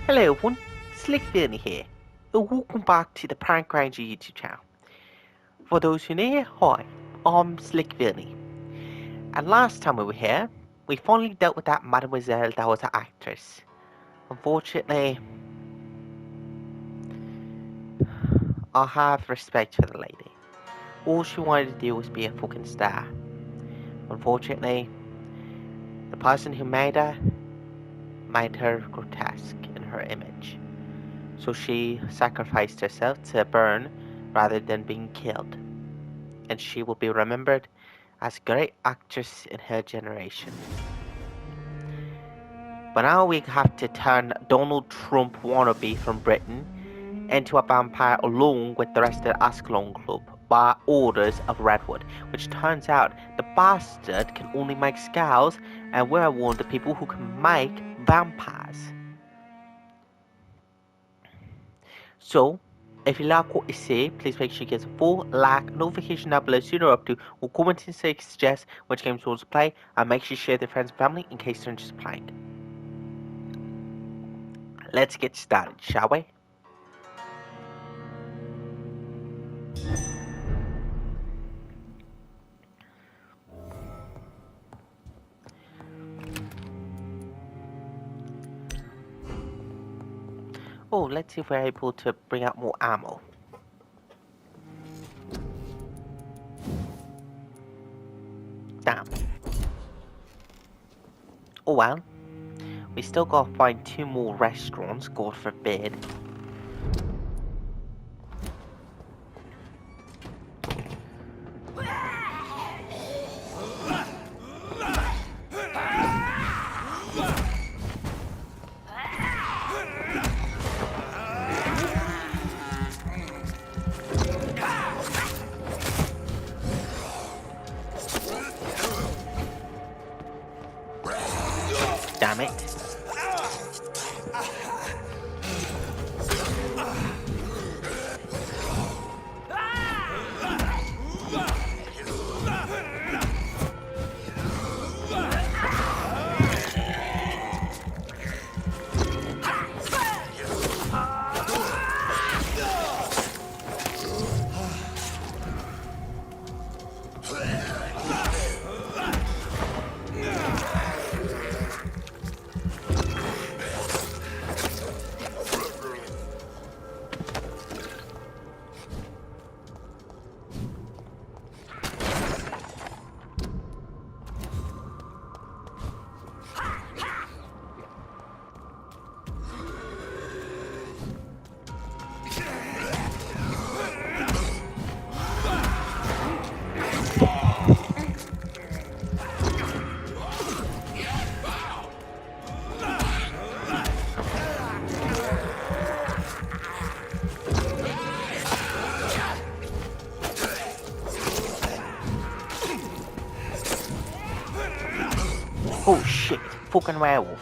Hello everyone, Slick Villainy here, and welcome back to the Prank Ranger YouTube channel. For those who are new here, hi, I'm Slick Villainy. And last time we were here, we finally dealt with that mademoiselle that was an actress. Unfortunately, I have respect for the lady. All she wanted to do was be a fucking star. Unfortunately, the person who made her grotesque in her image. So she sacrificed herself to burn rather than being killed. And she will be remembered as a great actress in her generation. But now we have to turn Donald Trump wannabe from Britain into a vampire along with the rest of the Ascalon Club by orders of Redwood, which turns out the bastard can only make skulls, and we're one of the people who can make vampires. So, if you like what you see, please make sure you give us a full like, notification down below so you know up to, or comment and say suggest which games you want to play, and make sure you share with your friends and family in case they're interested in playing. Let's get started, shall we? Oh, let's see if we're able to bring out more ammo. Damn. Oh well. We still gotta find 2 more restaurants, God forbid. Damn it. Oh shit, fucking werewolf.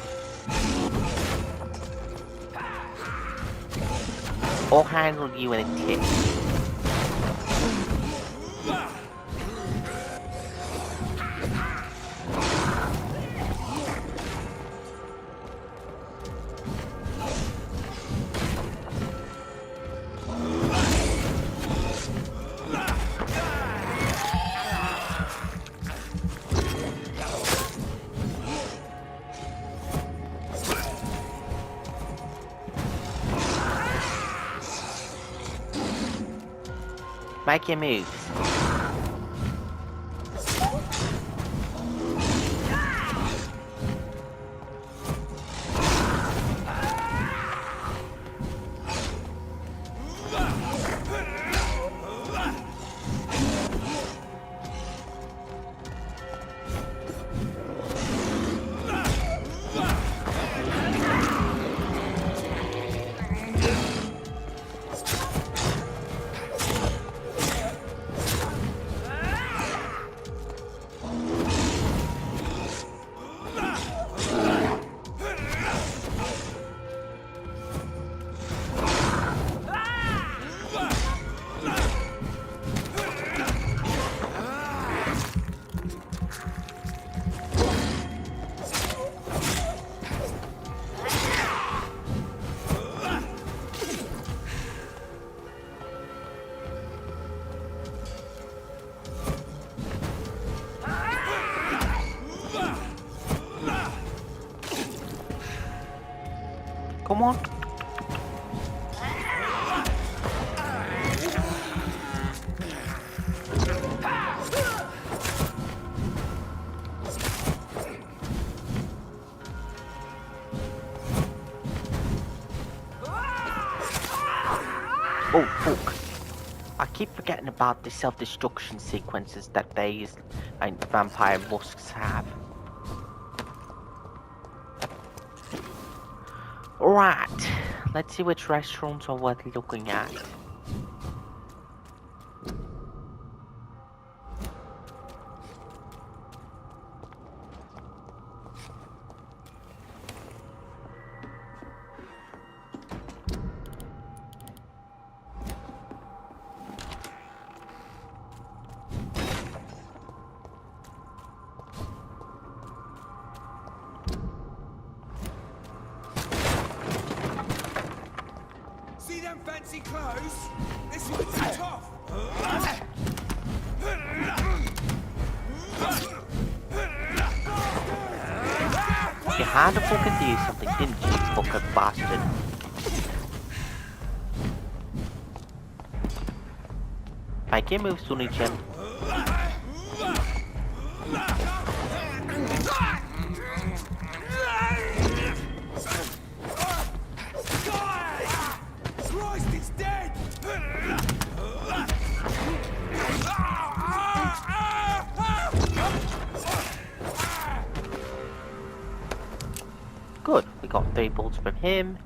I'll handle you in a tick. Make your moves. Come on. Oh, fuck. I keep forgetting about the self-destruction sequences that these vampire musks have. Right, let's see which restaurants are worth looking at. See them fancy clothes? This one's tough. You had to fucking do something, didn't you, fucking bastard? Make your move, Sonny Chin. Christ, it's dead! Good, we got 3 bolts from him.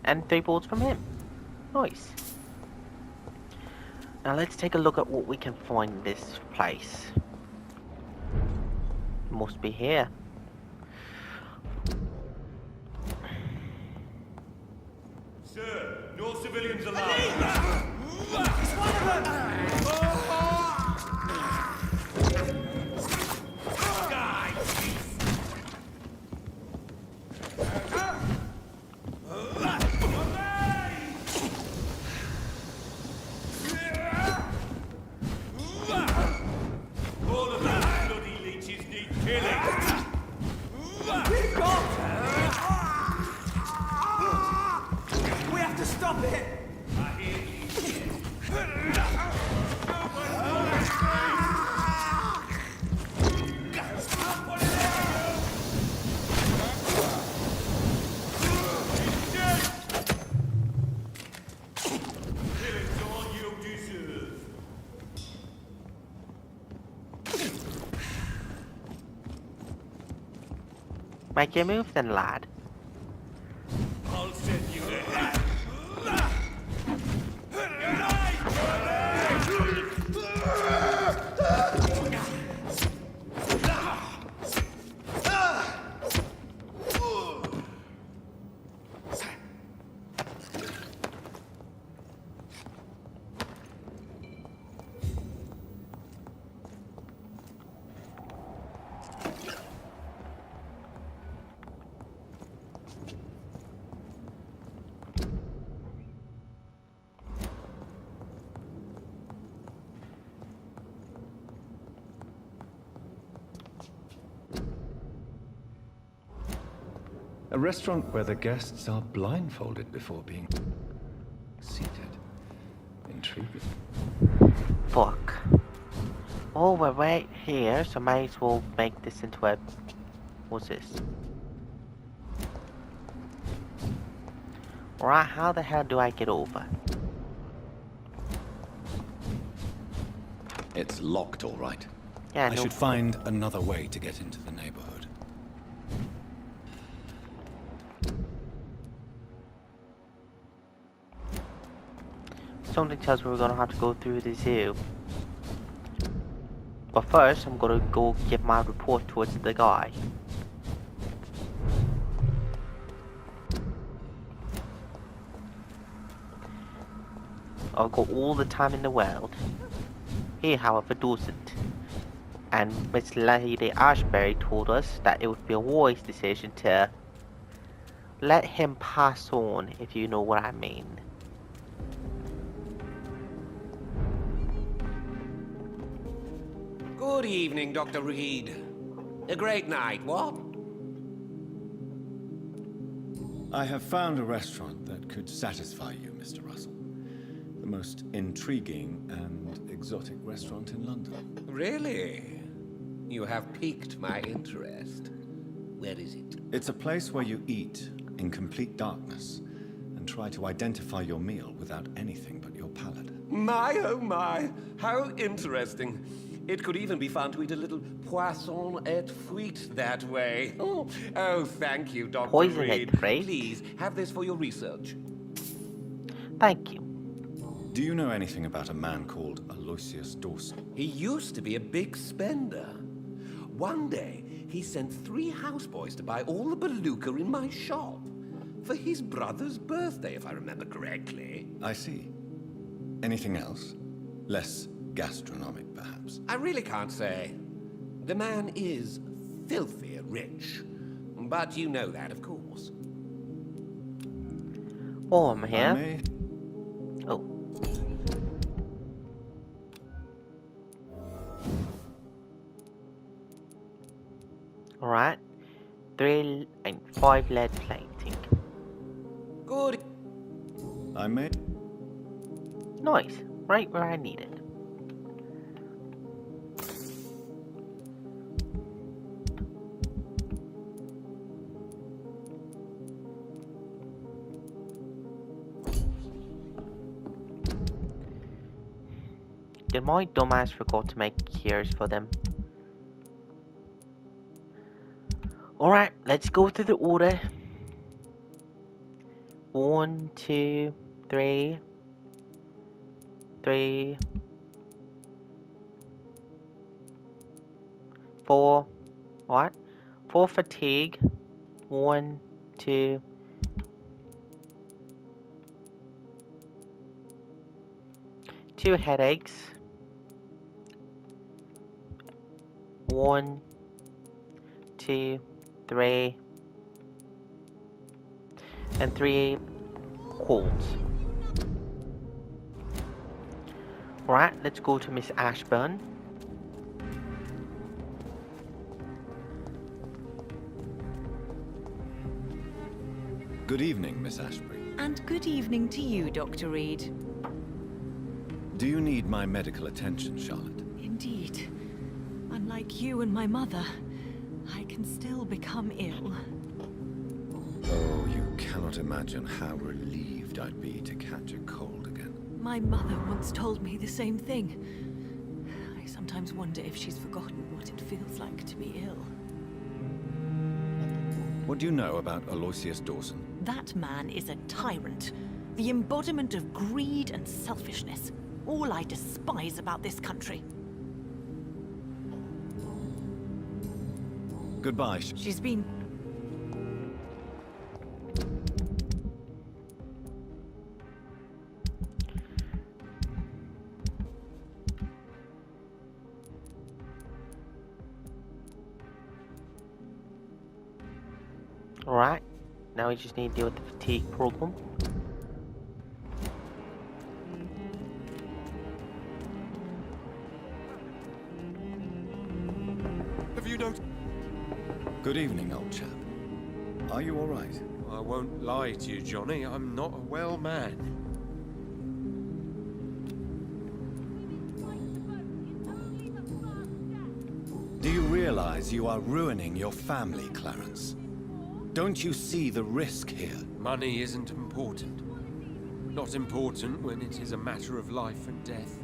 And 3 bolts from him. Nice. Now let's take a look at what we can find in this place. Must be here. Sir, no civilians allowed. It's one of them! All of those bloody leeches need killing. We've got her! We have to stop it! I hear you. Killing's all you deserve. Make your move then, lad. I'll send you there. A restaurant where the guests are blindfolded before being seated. Intriguing. Fuck. Oh, we're right here, so might as well make this into a... What's this? Right, how the hell do I get over? It's locked, all right. Yeah, I no, should find another way to get into the neighborhood. something tells me we're gonna have to go through the zoo. But first, I'm gonna go give my report towards the guy. I've got all the time in the world. He, however, doesn't. And Miss Lady Ashbury told us that it would be a wise decision to let him pass on, if you know what I mean. Good evening, Dr. Reed. A great night, what? I have found a restaurant that could satisfy you, Mr. Russell. The most intriguing and exotic restaurant in London. Really? You have piqued my interest. Where is it? It's a place where you eat in complete darkness and try to identify your meal without anything but your palate. My, oh my, how interesting. It could even be fun to eat a little poisson et fruits that way. Oh, thank you, Dr. Poison Reed. et fruits? Please, have this for your research. Thank you. Do you know anything about a man called Aloysius Dawson? He used to be a big spender. One day, he sent 3 houseboys to buy all the beluga in my shop. For his brother's birthday, if I remember correctly. I see. Anything else? Less gastronomic, perhaps? I really can't say. The man is filthy rich. But you know that, of course. Oh, I'm here. I may... Oh. Alright. 3 and 5 lead plating. Good. I may... Nice. Right where I need it. Did my dumbass forgot to make cures for them? Alright, let's go through the order. 1, 2, 3. 3, 4. What? 4 fatigue. 1, 2. 2 headaches. 1, 2, 3. And 3 colds. Right, let's go to Miss Ashburn. Good evening, Miss Ashbury. And good evening to you, Dr. Reed. Do you need my medical attention, Charlotte? Indeed. Unlike you and my mother, I can still become ill. Oh, you cannot imagine how relieved I'd be to catch a cold again. My mother once told me the same thing. I sometimes wonder if she's forgotten what it feels like to be ill. What do you know about Aloysius Dawson? That man is a tyrant. The embodiment of greed and selfishness. All I despise about this country. Goodbye. She's been... Alright, now we just need to deal with the fatigue problem. Have you noticed? Good evening, old chap. Are you all right? I won't lie to you, Johnny. I'm not a well man. Do you realize you are ruining your family, Clarence? Don't you see the risk here? Money isn't important. Not important when it is a matter of life and death.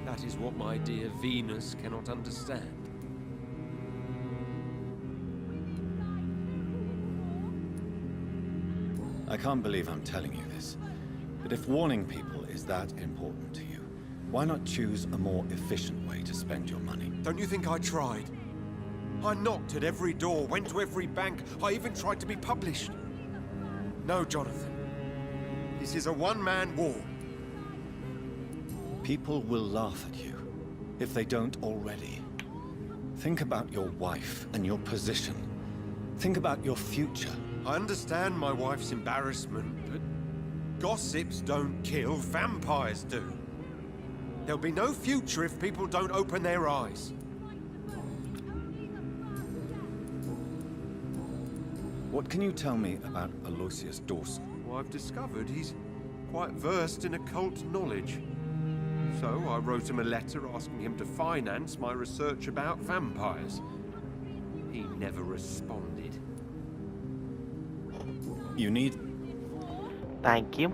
That is what my dear Venus cannot understand. I can't believe I'm telling you this, but if warning people is that important to you, why not choose a more efficient way to spend your money? Don't you think I tried? I knocked at every door, went to every bank. I even tried to be published. No, Jonathan. This is a one-man war. People will laugh at you, if they don't already. Think about your wife and your position. Think about your future. I understand my wife's embarrassment, but gossips don't kill, vampires do. There'll be no future if people don't open their eyes. What can you tell me about Aloysius Dawson? Well, I've discovered he's quite versed in occult knowledge. So I wrote him a letter asking him to finance my research about vampires. He never responded. You need... Thank you.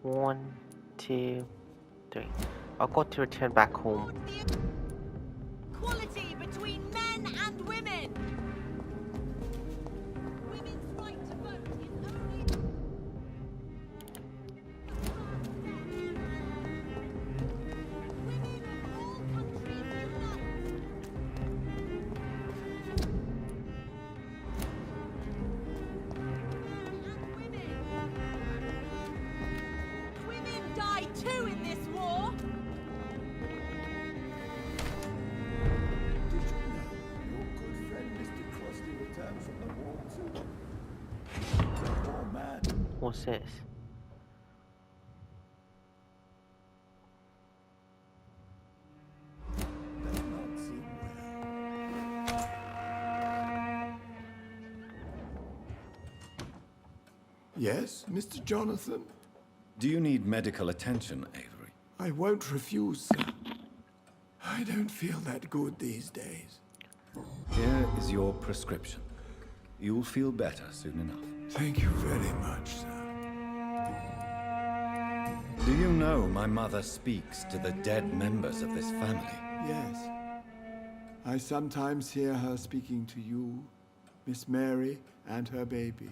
1, 2, 3. I've got to return back home. Equality between men and women! Women's right to vote is only... Women of all countries unite! Women die too in this war! Did you know your good friend Mr. Crossley returned from the war too? The poor man. What's this? Does not seem well. Yes, Mr. Jonathan? Do you need medical attention, Avery? I won't refuse, sir. I don't feel that good these days. Here is your prescription. You'll feel better soon enough. Thank you very much, sir. Do you know my mother speaks to the dead members of this family? Yes. I sometimes hear her speaking to you, Miss Mary, and her baby.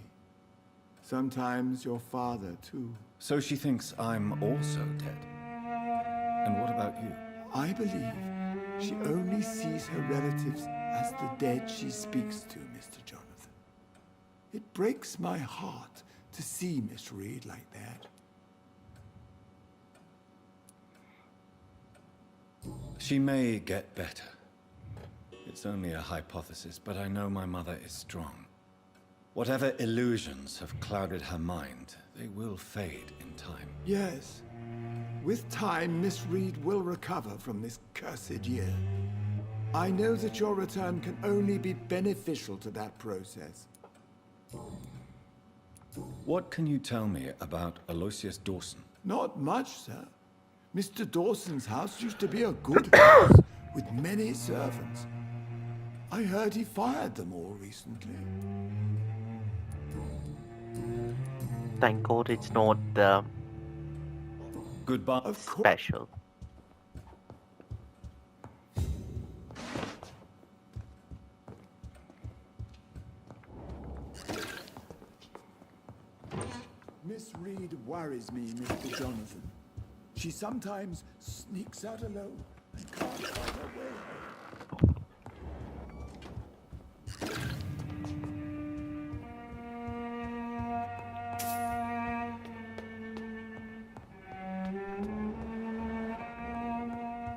Sometimes your father, too. So she thinks I'm also dead. And what about you? I believe she only sees her relatives as the dead she speaks to, Mr. Jonathan. It breaks my heart to see Miss Reed like that. She may get better. It's only a hypothesis, but I know my mother is strong. Whatever illusions have clouded her mind, they will fade in time. Yes. With time, Miss Reed will recover from this cursed year. I know that your return can only be beneficial to that process. What can you tell me about Aloysius Dawson? Not much, sir. Mr. Dawson's house used to be a good house with many servants. I heard he fired them all recently. Thank God it's not Goodbye. Of course. special. Miss Reed worries me, Mr. Jonathan. She sometimes sneaks out alone and can't find her way home.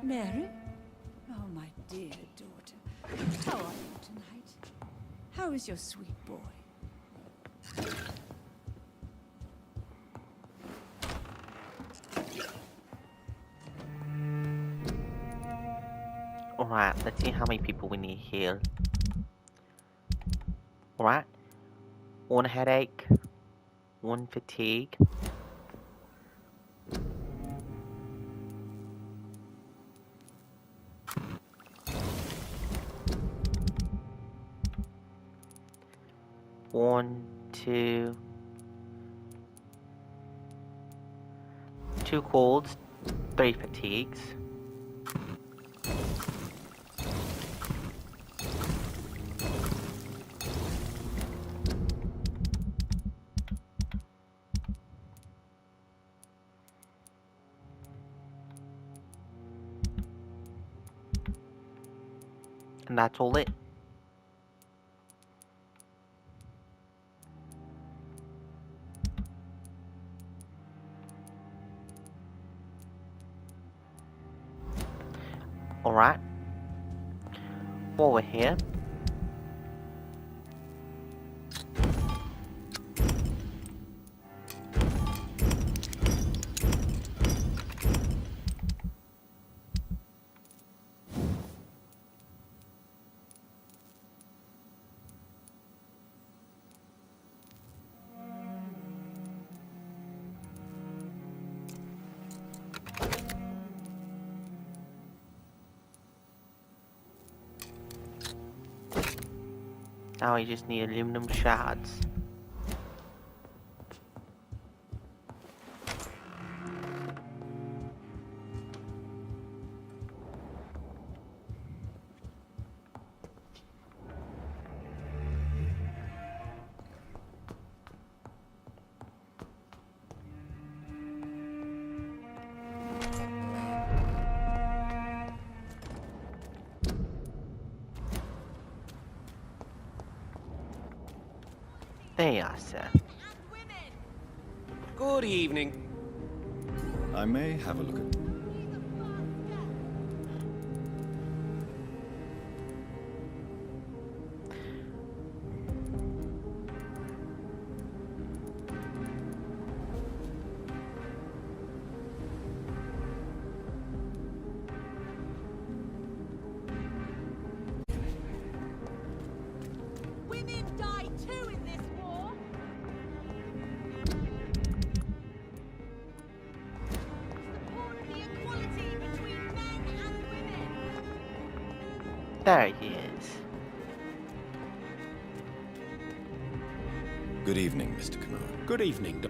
Mary? Oh, my dear daughter. How are you tonight? How is your sweet boy? Alright, let's see how many people we need here. Alright. 1 headache. 1 fatigue. One, two. 2 colds. 3 fatigues. And that's all it. Alright. While we're here. Now we just need aluminum shards. There you are, sir. Good evening. I may have a look at... Women die too in this war. Support the equality between men and women. There he is. Good evening, Mr. Kimura. Good evening.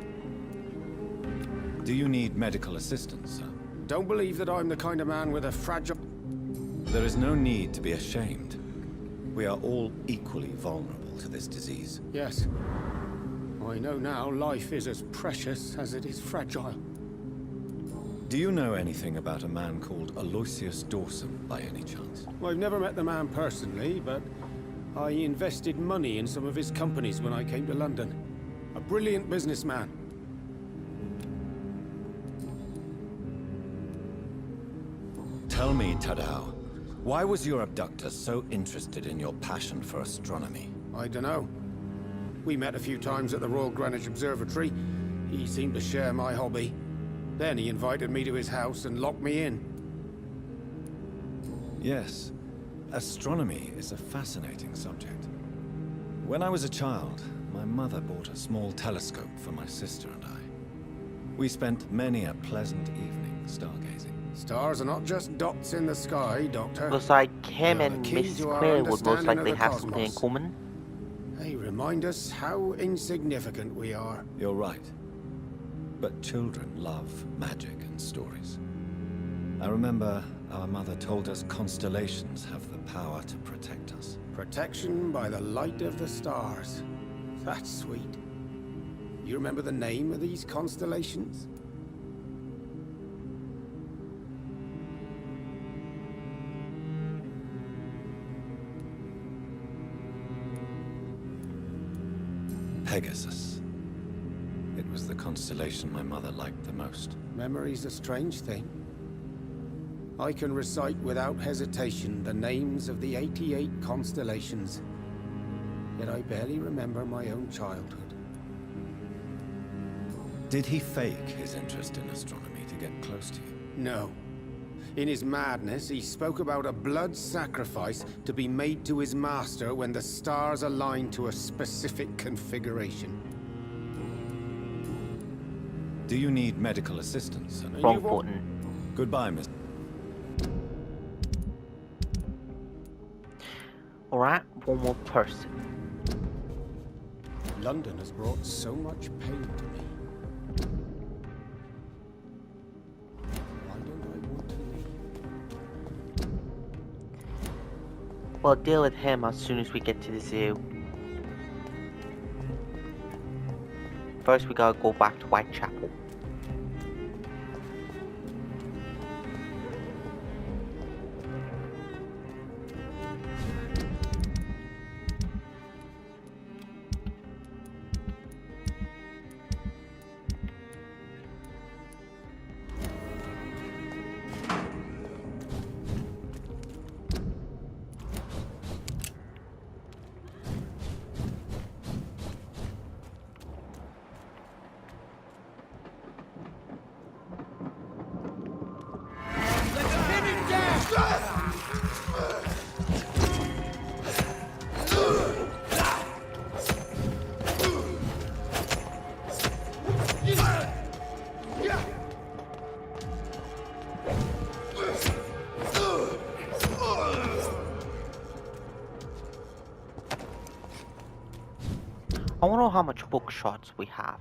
Do you need medical assistance, sir? Don't believe that I'm the kind of man with a fragile... There is no need to be ashamed. We are all equally vulnerable to this disease. Yes. I know now life is as precious as it is fragile. Do you know anything about a man called Aloysius Dawson, by any chance? Well, I've never met the man personally, but I invested money in some of his companies when I came to London. A brilliant businessman. Tell me, Tadao, why was your abductor so interested in your passion for astronomy? I don't know. We met a few times at the Royal Greenwich Observatory. He seemed to share my hobby. Then he invited me to his house and locked me in. Yes, astronomy is a fascinating subject. When I was a child, my mother bought a small telescope for my sister and I. We spent many a pleasant evening stargazing. Stars are not just dots in the sky, Doctor. Looks like him They are and the key Mrs. to our Quayle would most understanding of likely the have something in cosmos. common. They remind us how insignificant we are. You're right. But children love magic and stories. I remember our mother told us constellations have the power to protect us. Protection by the light of the stars. That's sweet. You remember the name of these constellations? Pegasus. It was the constellation my mother liked the most. Memory's a strange thing. I can recite without hesitation the names of the 88 constellations. Yet I barely remember my own childhood. Did he fake his interest in astronomy to get close to you? No. In his madness, he spoke about a blood sacrifice to be made to his master when the stars aligned to a specific configuration. Do you need medical assistance, sir? Wrong button. Goodbye, Miss. Alright, one more person. London has brought so much pain to me. Why don't I want to leave? We'll deal with him as soon as we get to the zoo. First we gotta go back to Whitechapel. I wonder how much bookshots we have.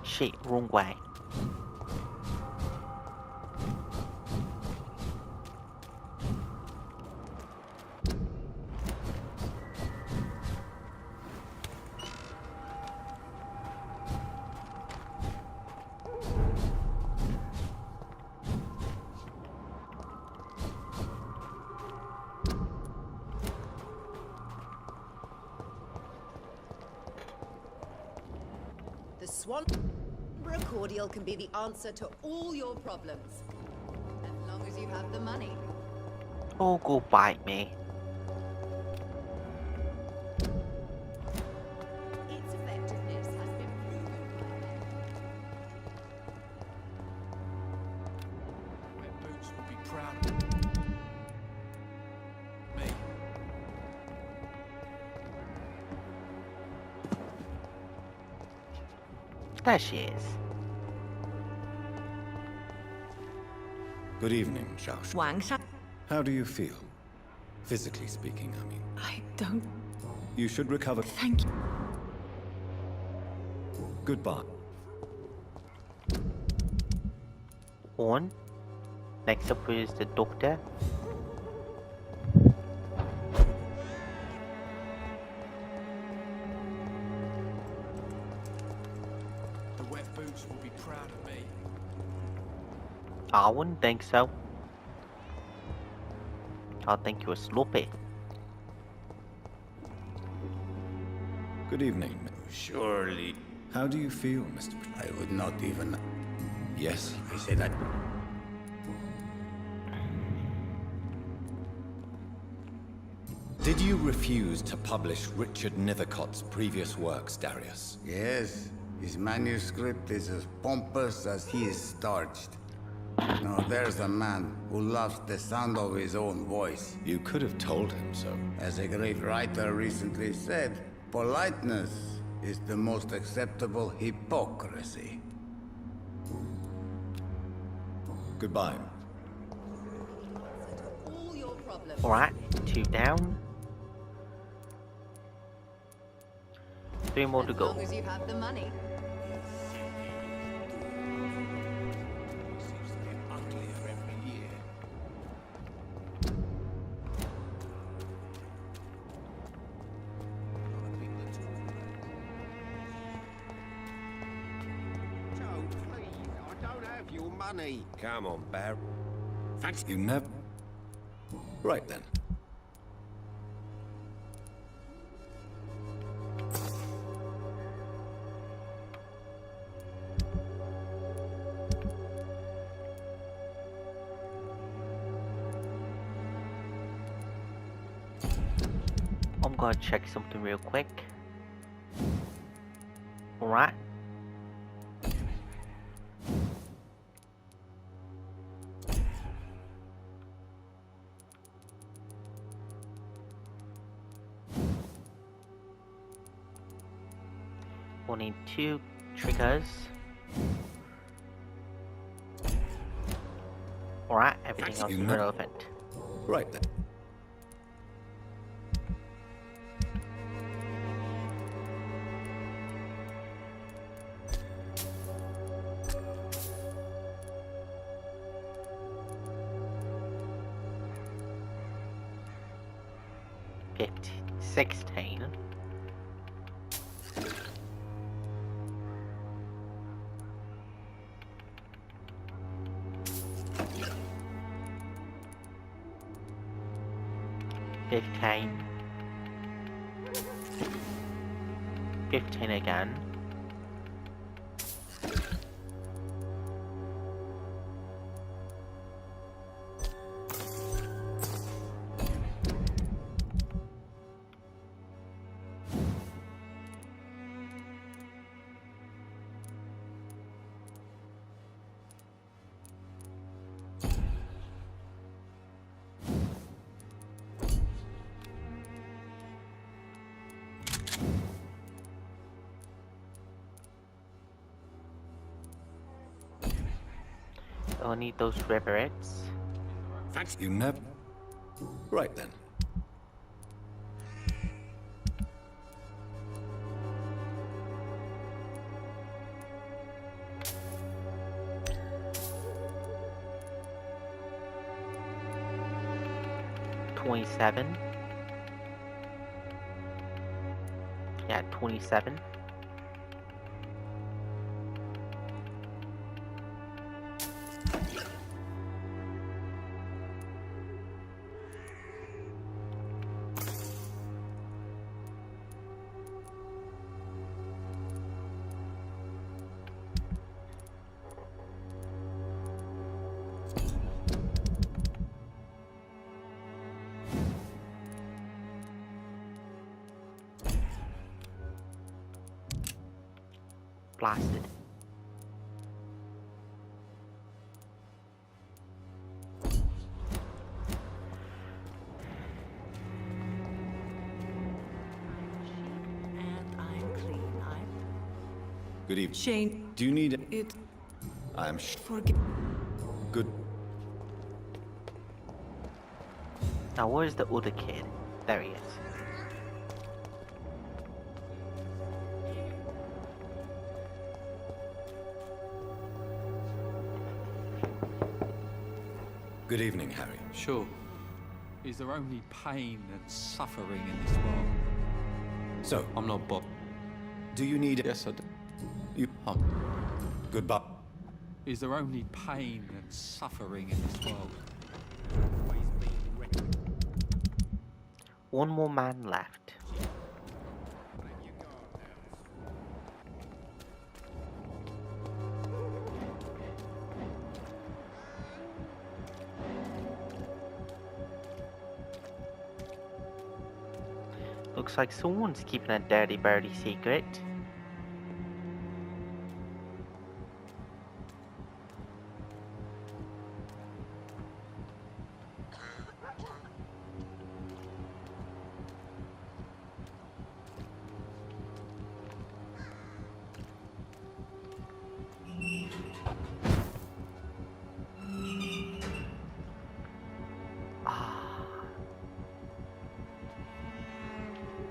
Shit, wrong way. The Swan cordial can be the answer to all your problems. As long as you have the money. Oh, go bite me. Its effectiveness has been proven by Wet Boots will be proud of me. There she is. Good evening, Xiao. Wang Shan. How do you feel? Physically speaking, I mean. I don't You should recover. thank you. Goodbye. On. Next up is the doctor. The Wet Boots will be proud of me. I wouldn't think so. I think you were sloppy. Good evening. Surely, How do you feel, Mr. I would not even... Yes? I say that... Did you refuse to publish Richard Nethercott's previous works, Darius? Yes, his manuscript is as pompous as he is starched. Now there's a man who loves the sound of his own voice. You could have told him so. As a great writer recently said, politeness is the most acceptable hypocrisy. Goodbye. all your problems. Alright, 2 down. 3 more to As go. long as you have the money. Seems to get uglier every year. Not a people at all. Joe, please, I don't have your money. Come on, Barry. Thanks. You never... Right then. I'm gonna check something real quick. Alright. We'll need 2 triggers. Alright, everything else is You know- irrelevant. Right then. Fifty, 16. Fifteen. 15 again. I'll need those rivets. Thanks. You never. Right then. $27. Yeah, 27. Blasted. And I'm clean. Good evening. Shane. Do you need it? I am Forget. good. Now where's the other kid? There he is. Good evening, Harry. Sure. Is there only pain and suffering in this world? So, I'm not Bob. do you need Yes, I do. You. Goodbye. Is there only pain and suffering in this world? One more man left. Looks like someone's keeping a dirty birdie secret.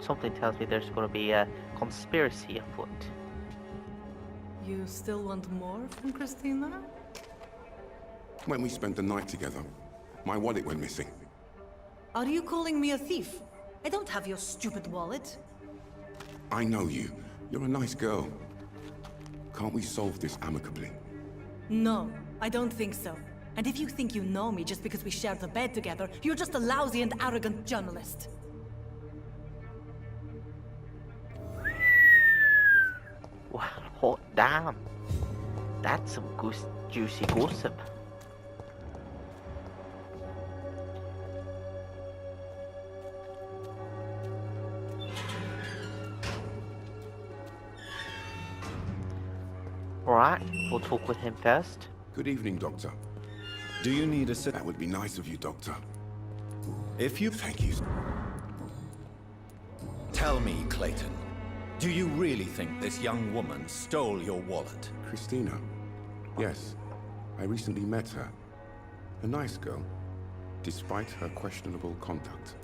Something tells me there's going to be a conspiracy afoot. You still want more from Christina? When we spent the night together, my wallet went missing. Are you calling me a thief? I don't have your stupid wallet. I know you. You're a nice girl. Can't we solve this amicably? No, I don't think so. And if you think you know me just because we share the bed together, you're just a lousy and arrogant journalist. Well, hot damn. That's some juicy gossip. Alright, we'll talk with him first. Good evening, Doctor. Do you need a That would be nice of you, Doctor. If you Thank you. tell me, Clayton, do you really think this young woman stole your wallet? Christina. Yes. I recently met her. A nice girl, despite her questionable conduct.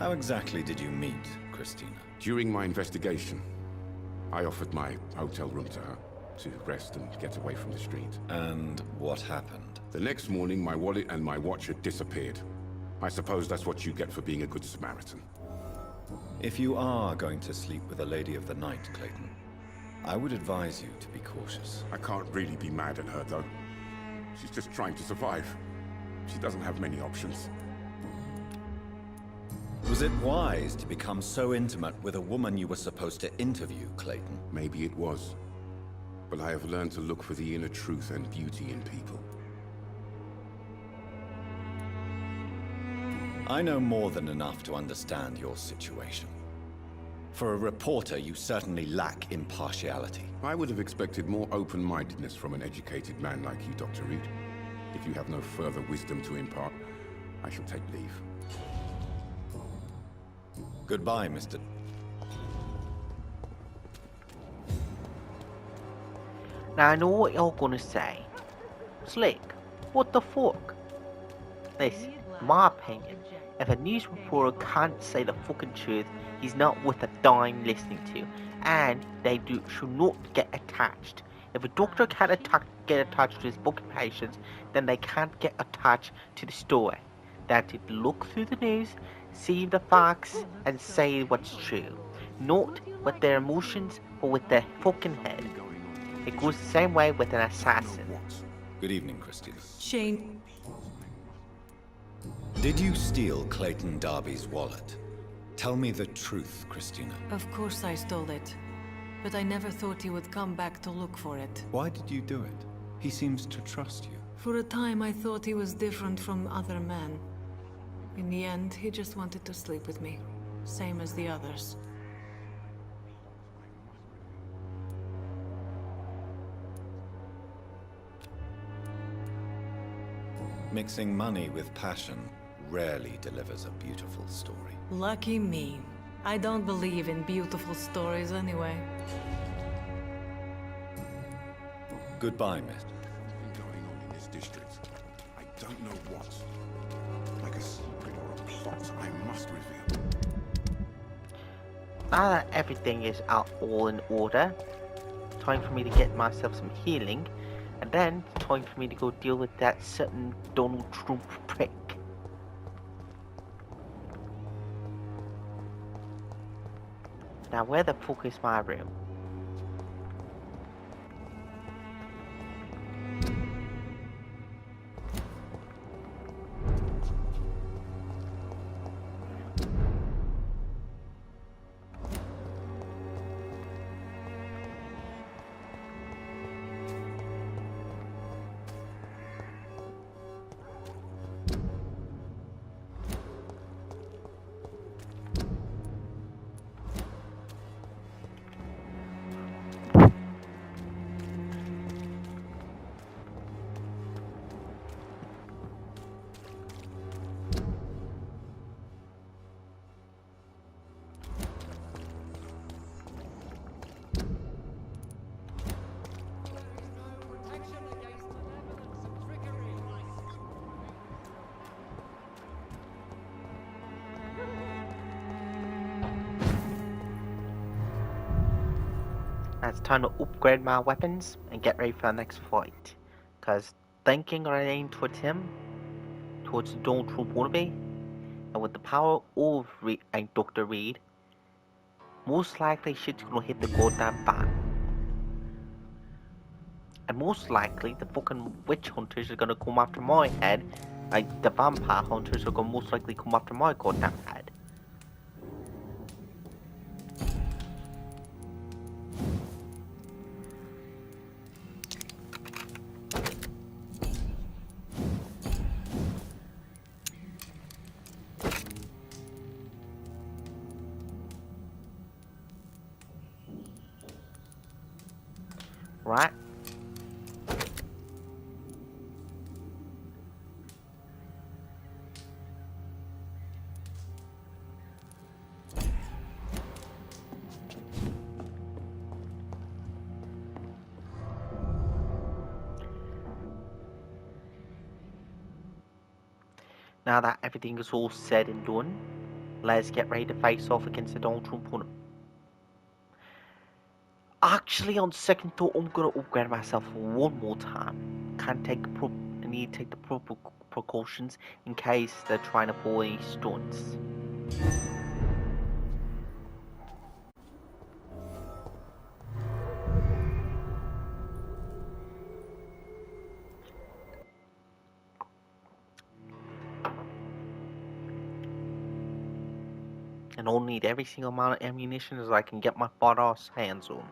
How exactly did you meet Christina? During my investigation, I offered my hotel room to her to rest and get away from the street. And what happened? The next morning, my wallet and my watch had disappeared. I suppose that's what you get for being a good Samaritan. If you are going to sleep with a lady of the night, Clayton, I would advise you to be cautious. I can't really be mad at her, though. She's just trying to survive. She doesn't have many options. Was it wise to become so intimate with a woman you were supposed to interview, Clayton? Maybe it was. But I have learned to look for the inner truth and beauty in people. I know more than enough to understand your situation. For a reporter, you certainly lack impartiality. I would have expected more open-mindedness from an educated man like you, Dr. Reed. If you have no further wisdom to impart, I shall take leave. Goodbye, Mr. Now I know what you're gonna say. Slick, what the fuck? Listen, in my opinion, if a news reporter can't say the fucking truth, he's not worth a dime listening to, and they should not get attached. If a doctor can't get attached to his fucking patients, then they can't get attached to the story. They have to look through the news, see the facts, and say what's true. Not with their emotions, but with their fucking head. It goes the same way with an assassin. Good evening, Christina. Shane. Did you steal Clayton Darby's wallet? Tell me the truth, Christina. Of course I stole it. But I never thought he would come back to look for it. Why did you do it? He seems to trust you. For a time I thought he was different from other men. In the end, he just wanted to sleep with me. Same as the others. Mixing money with passion rarely delivers a beautiful story. Lucky me. I don't believe in beautiful stories anyway. Goodbye, miss. Something going on in this district. I don't know what. Like a secret or a plot I must reveal. Now that everything is all in order, time for me to get myself some healing, and then time for me to go deal with that certain Donald Trump prick. Now where the fuck is my room? Now it's time to upgrade my weapons and get ready for the next fight. Cause thinking or aim towards him, towards Donald Trump wannabe, and with the power of Dr. Reed, most likely shit's gonna hit the goddamn fan. And most likely the fucking witch hunters are gonna come after my head, like the vampire hunters are gonna most likely come after my goddamn head. Right? Now that everything is all said and done, let's get ready to face off against the Donald Trump hunter. Actually, on second thought, I'm gonna upgrade myself one more time. I need to take the proper precautions in case they're trying to pull any stunts. And I'll need every single amount of ammunition as I can get my butt ass hands on.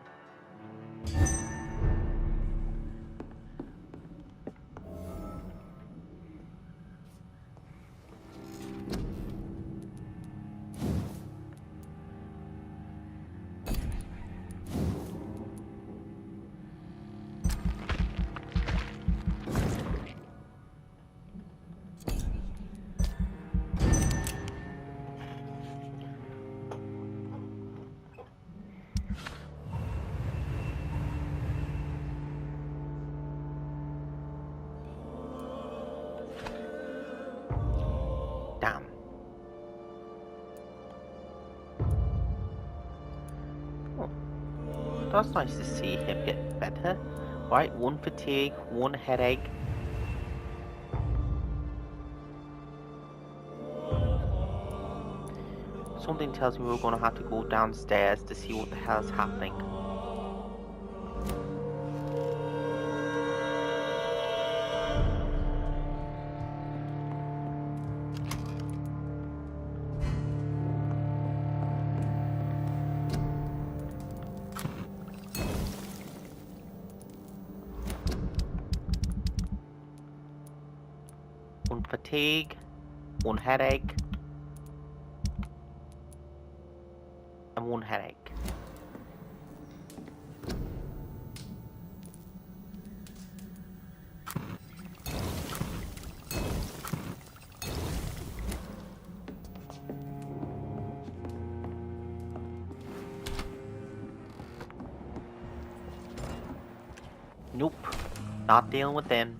that's nice to see him get better. Right, 1 fatigue, 1 headache. Something tells me we're gonna have to go downstairs to see what the hell's happening. One fatigue, 1 headache, and 1 headache. Nope, not dealing with them.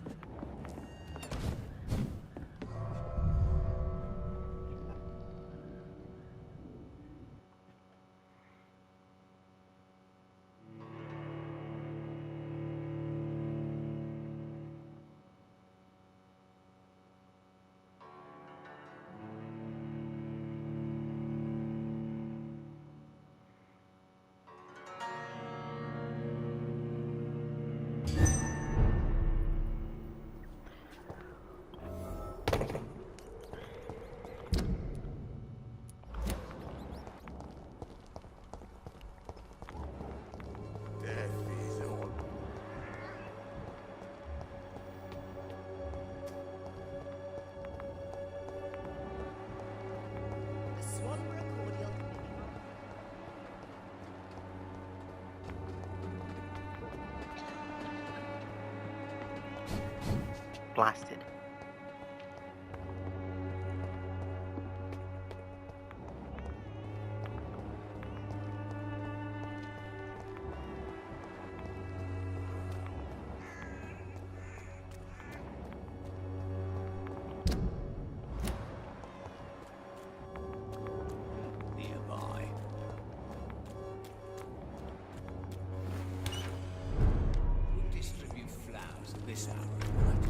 Blasted. Nearby. We'll distribute flowers at this hour of night.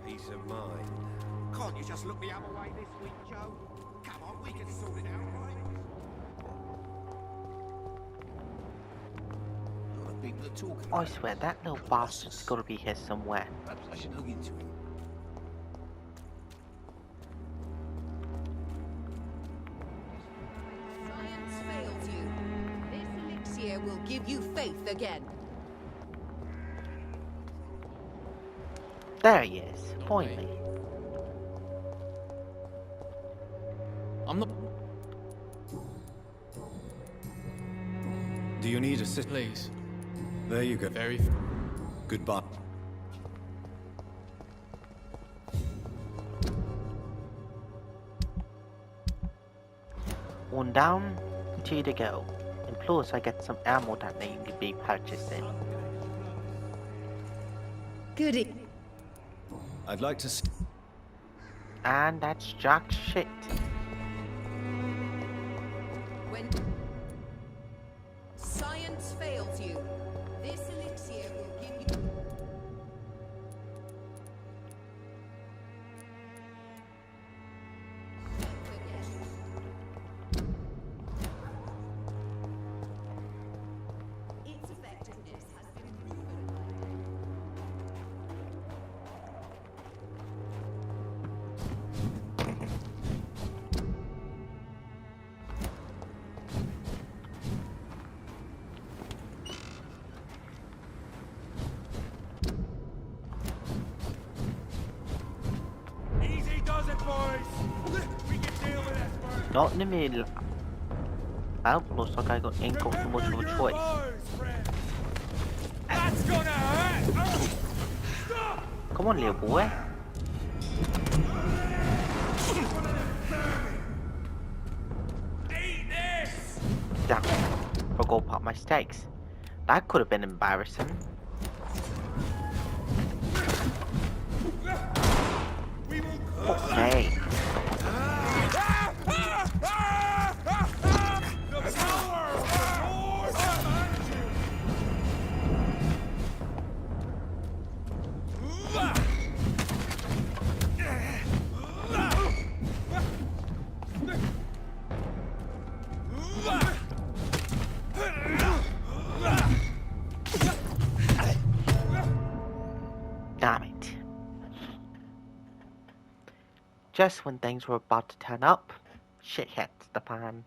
Peace of mind. Can't you just look the other way this week, Joe? Come on, we can sort it out, right? A lot of people are talking I about swear that little bastard's gotta be here somewhere. Perhaps I should look into it. Science fails you. This elixir will give you faith again. There he is, finally. I'm not. Do you need assistance? Please. There you go. Very. Goodbye. One down, 2 to go. And plus I get some ammo that need to be purchased in. Goody. I'd like to see. And that's jack shit. When science fails you, this elixir will give you... Its effectiveness has been proven. Easy does it, boys. We can deal with this first. Not in the middle. Well, looks like ain't got too much of a choice. That's gonna hurt. Stop. Come on, little boy. Damn, forgot about my stakes. That could have been embarrassing. Okay. Damn it. Just when things were about to turn up, shit hits the fan.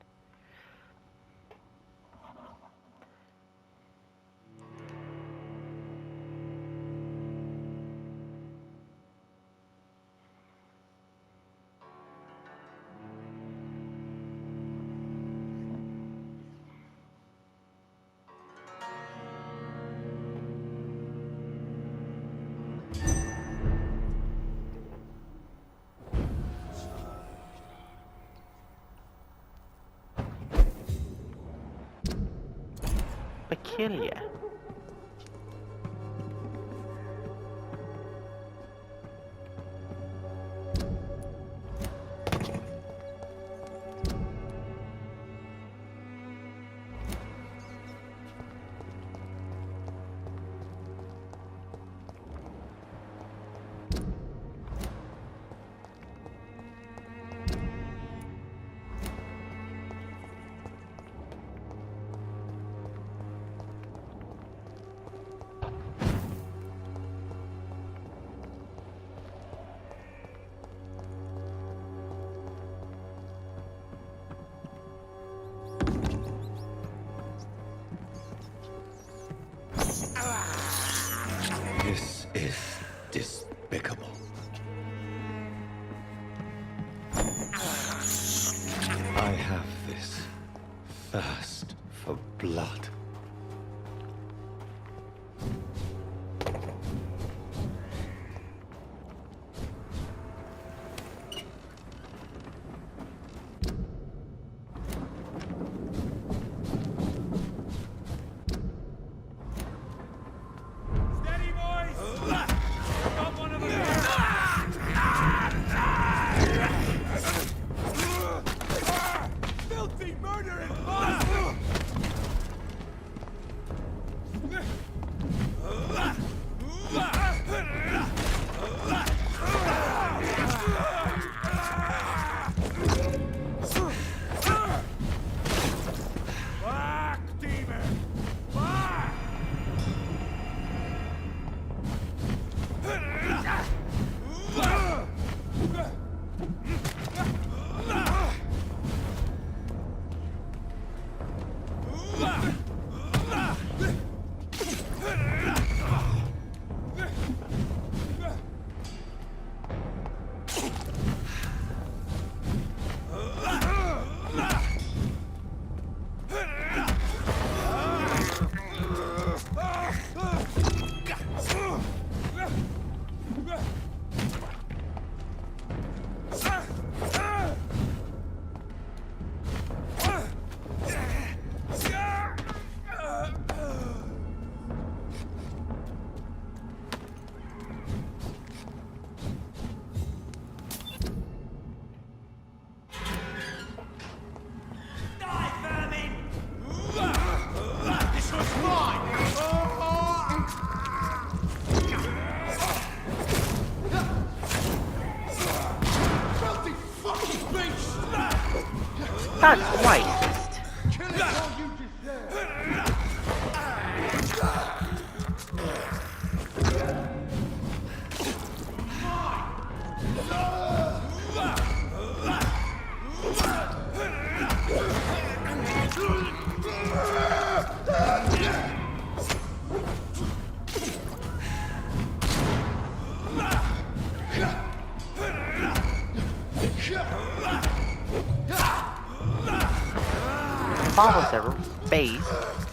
Peculiar. This is despicable. I have this thirst for blood. That's racist. If I was a base,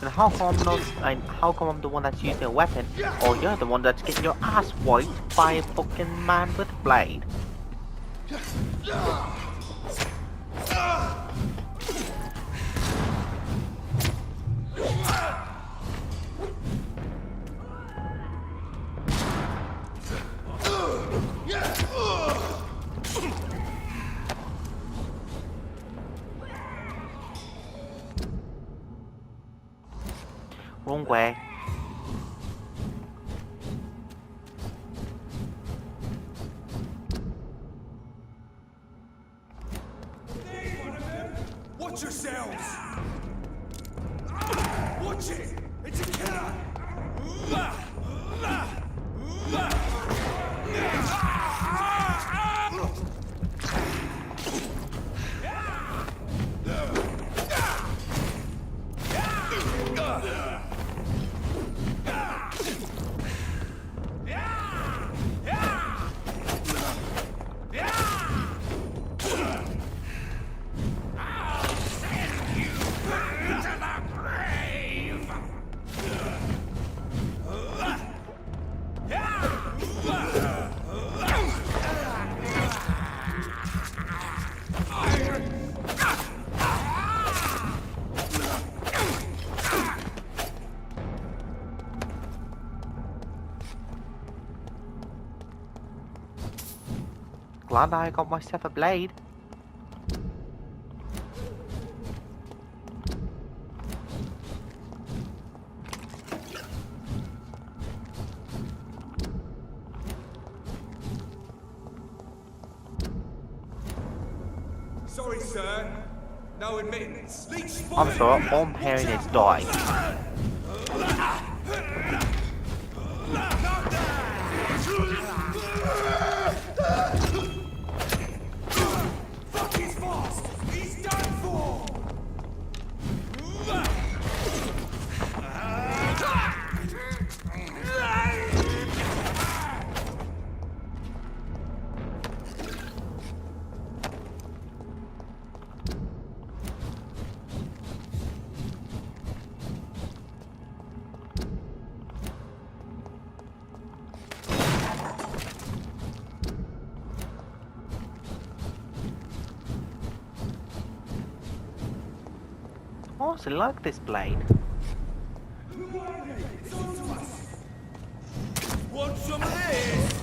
then how come I'm not? How come I'm the one that's using a weapon, or you're the one that's getting your ass wiped by a fucking man with a blade? Wrong way. Watch yourselves! Watch it! It's a killer! Glad I got myself a blade. Sorry, sir. No admittance. I'm sorry, Vampyr is dying. Fuck his fast! He's done for! I also like this blade. Want some of this?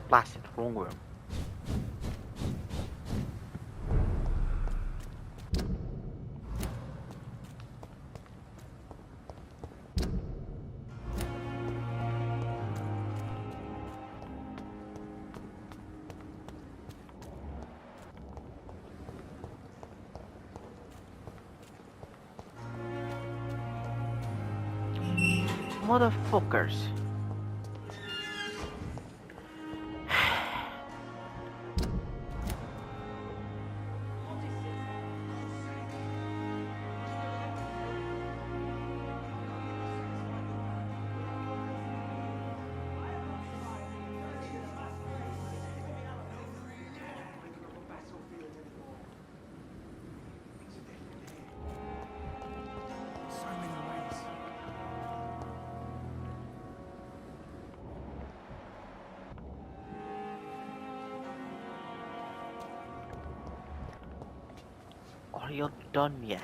Blasted, wrong room. Motherfuckers. Are you done yet?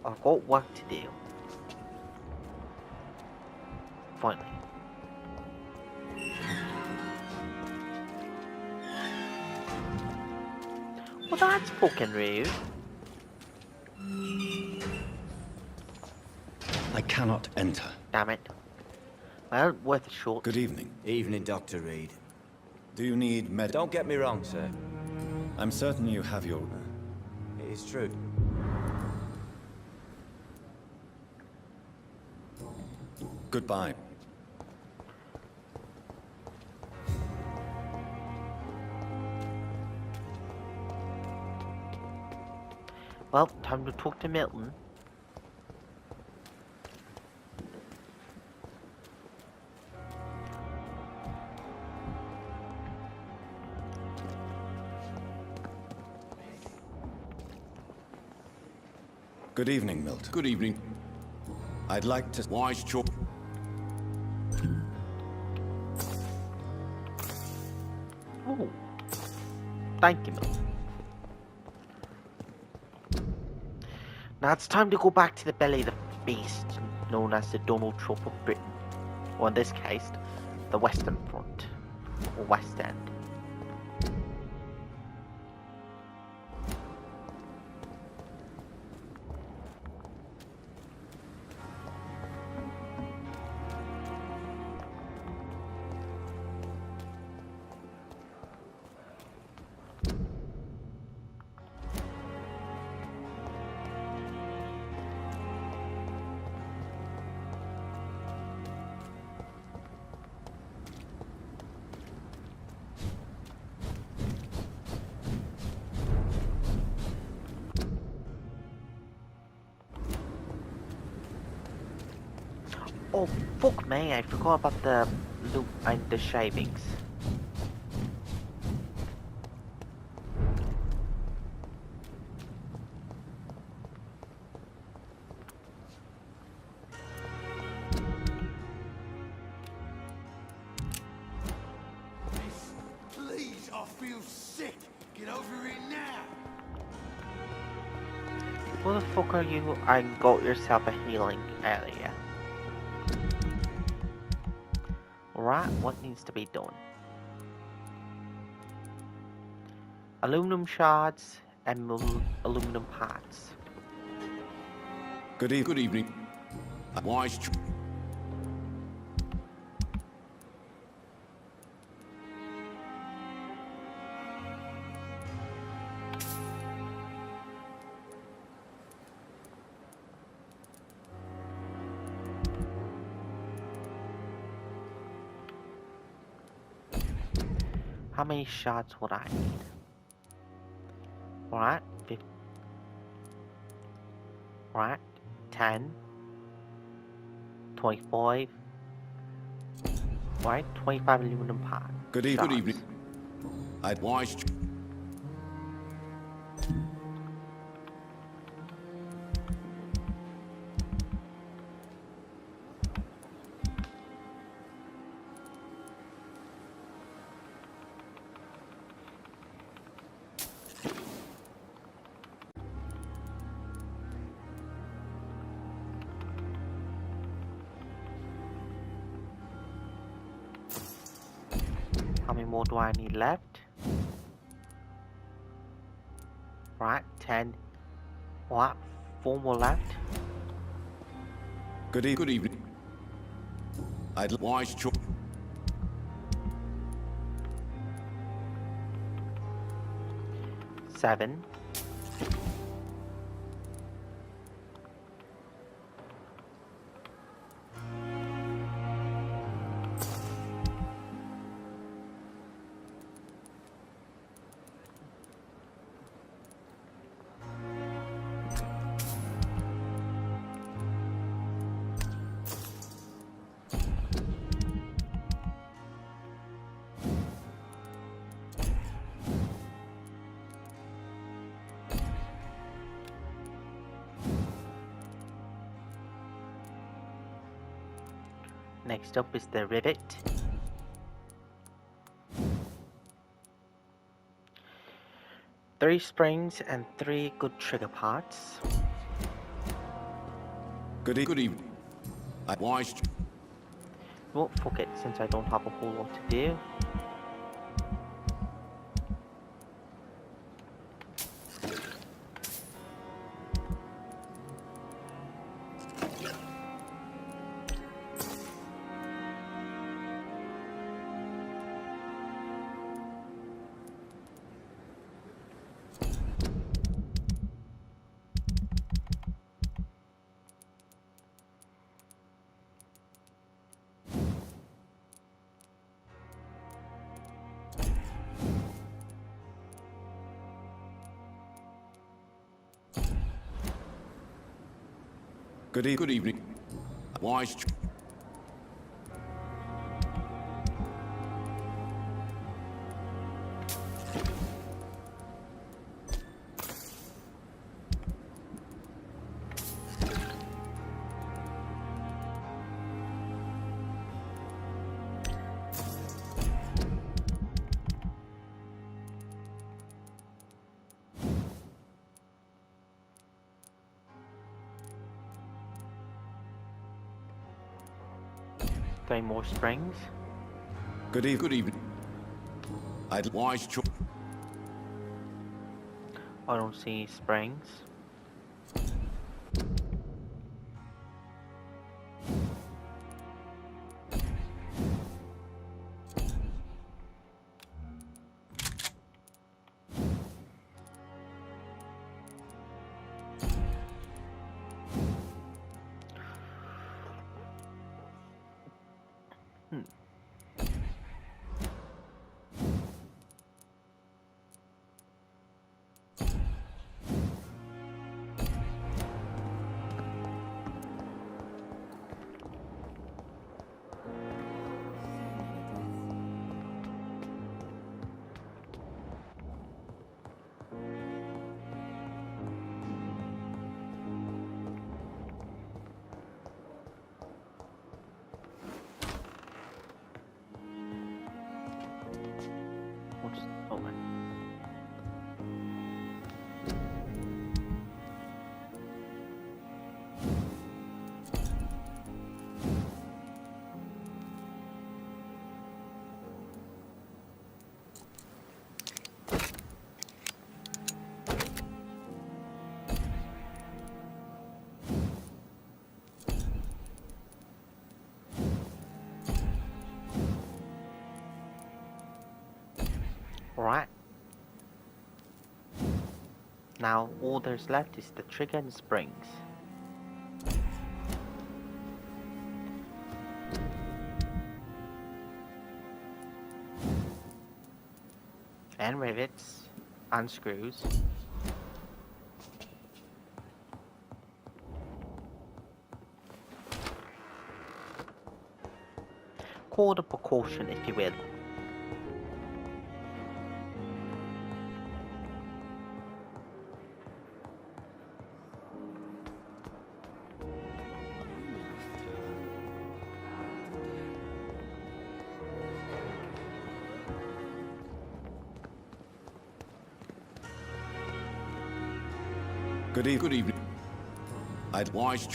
I've got work to do. Finally. Well, that's fucking rude. I cannot enter. Damn it. Well, worth a shot. Good evening. Evening, Dr. Reed. Do you need med- Don't get me wrong, sir. I'm certain you have your... It is true. Goodbye. Well, time to talk to Milton. Good evening, Milton. Good evening. I'd like to... Wise choice. Oh. Thank you, Milton. Now it's time to go back to the belly of the beast, known as the Donald Trump of Britain. Or in this case, the Western Front, or West End. Oh, fuck me, I forgot about the loop and the shavings. Please, I feel sick. Get over it now. Who the fuck are you? I got yourself a healing area. Right, what needs to be done? Aluminum shards and aluminum parts. Good evening. Good evening. Wise choice. How many shots would I need? Alright, 50. Alright, 10. 25. Alright, 25 aluminum parts. Good evening. Good evening. I'd... Wise choice. How many more do I need left? Right, 10. What? 4 more left? Good evening. Good evening. I'd... Wise choice. 7. Next up is the rivet. 3 springs and 3 good trigger parts. Good evening. Wise. Well, fuck it, since I don't have a whole lot to do. Good evening. Wise. Three more springs. Good evening. I'd wise choice. I don't see springs. What's open? Alright. Now all there's left is the trigger and springs. And rivets and screws. Call the precaution if you will. Good evening. I'd wise.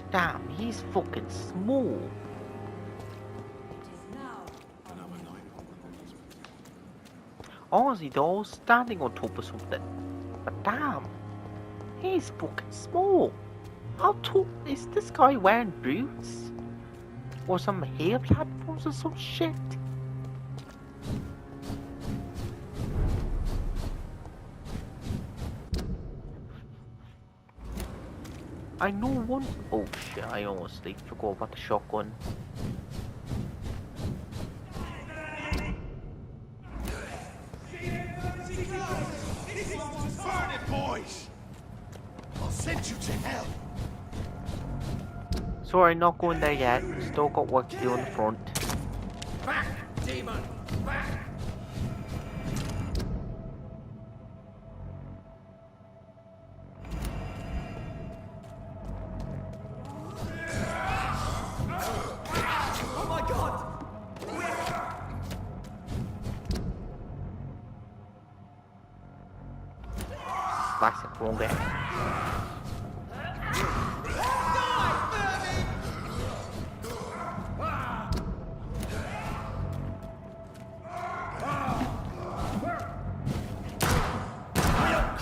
Damn, he's fucking small. Honestly though, standing on top of something. But damn, he's fucking small. How tall is this guy wearing boots? Or some hair platforms or some shit? I know one. Oh shit! I honestly forgot about the shotgun. Turn it, boys! I'll send you to hell. Sorry, not going there yet. Still got work to do on the front. Back, demon! Back! Oh my god! Classic wrong game.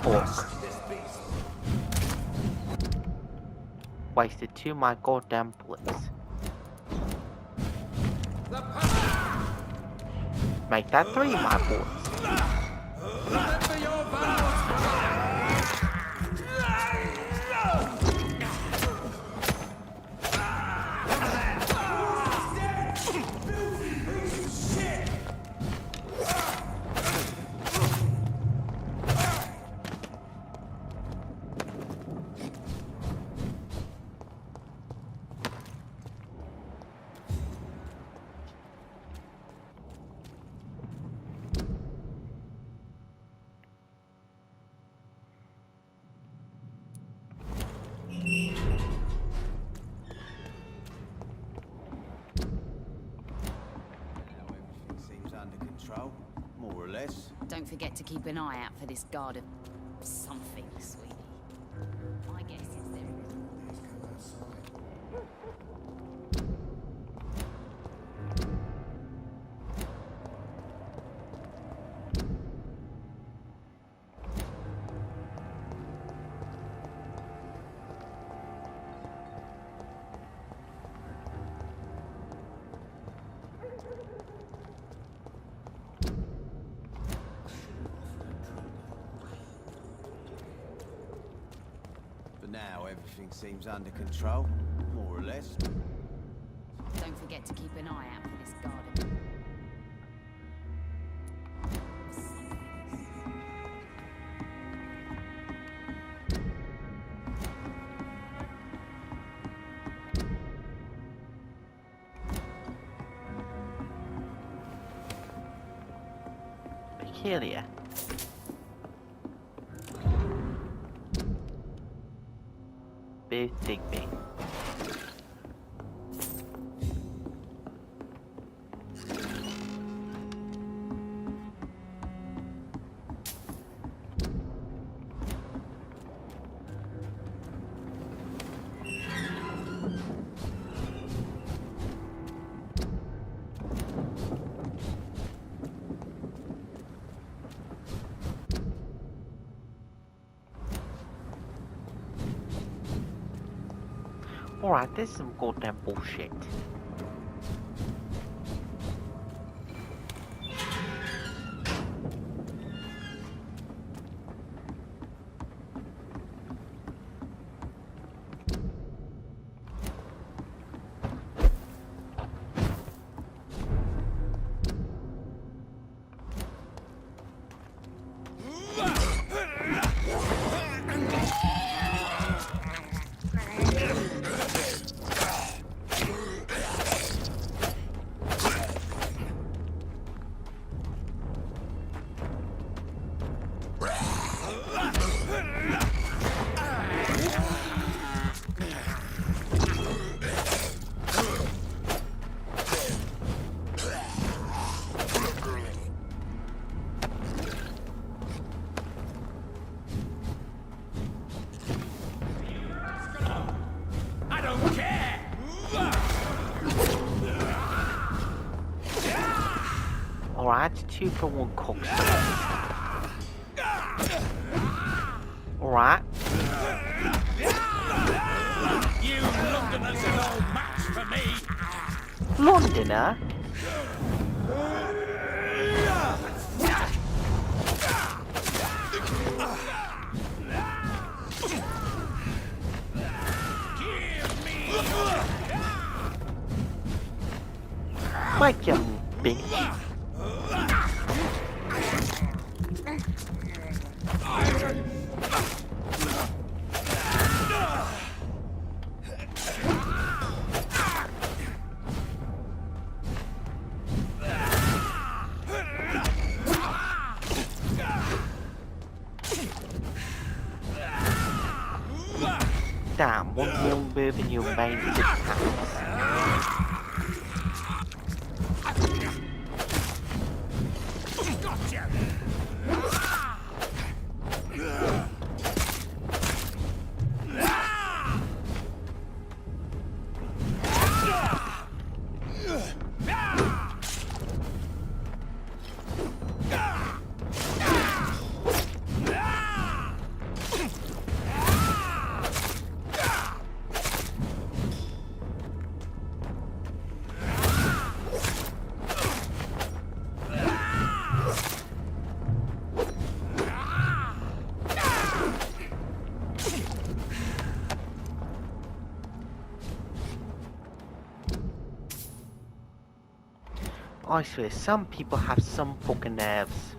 Fuck. Wasted 2 of my goddamn bullets. Make that 3 of my bullets. More or less. Don't forget to keep an eye out for this guard of something, sweetie. My guess is there. For now, everything seems under control. More or less. Don't forget to keep an eye out for this guard of Peculiar. Big Digby. Alright, this is some goddamn bullshit. Alright, 2 for 1 cooks. Alright. You Londoners are no match for me! Londoner? Wake up, bitch. Damn, one more move in your main attacks. I swear, some people have some fucking nerves.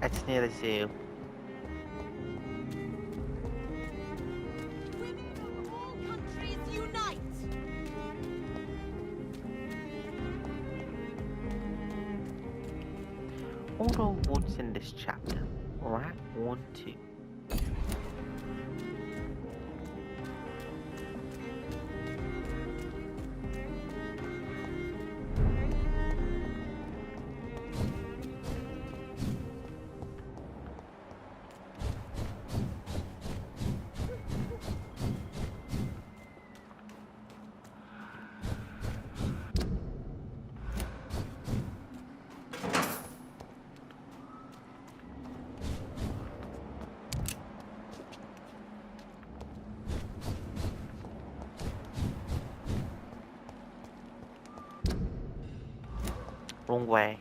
It's near the zoo. Although what's in this chapter? Alright, 1, 2. Wrong way.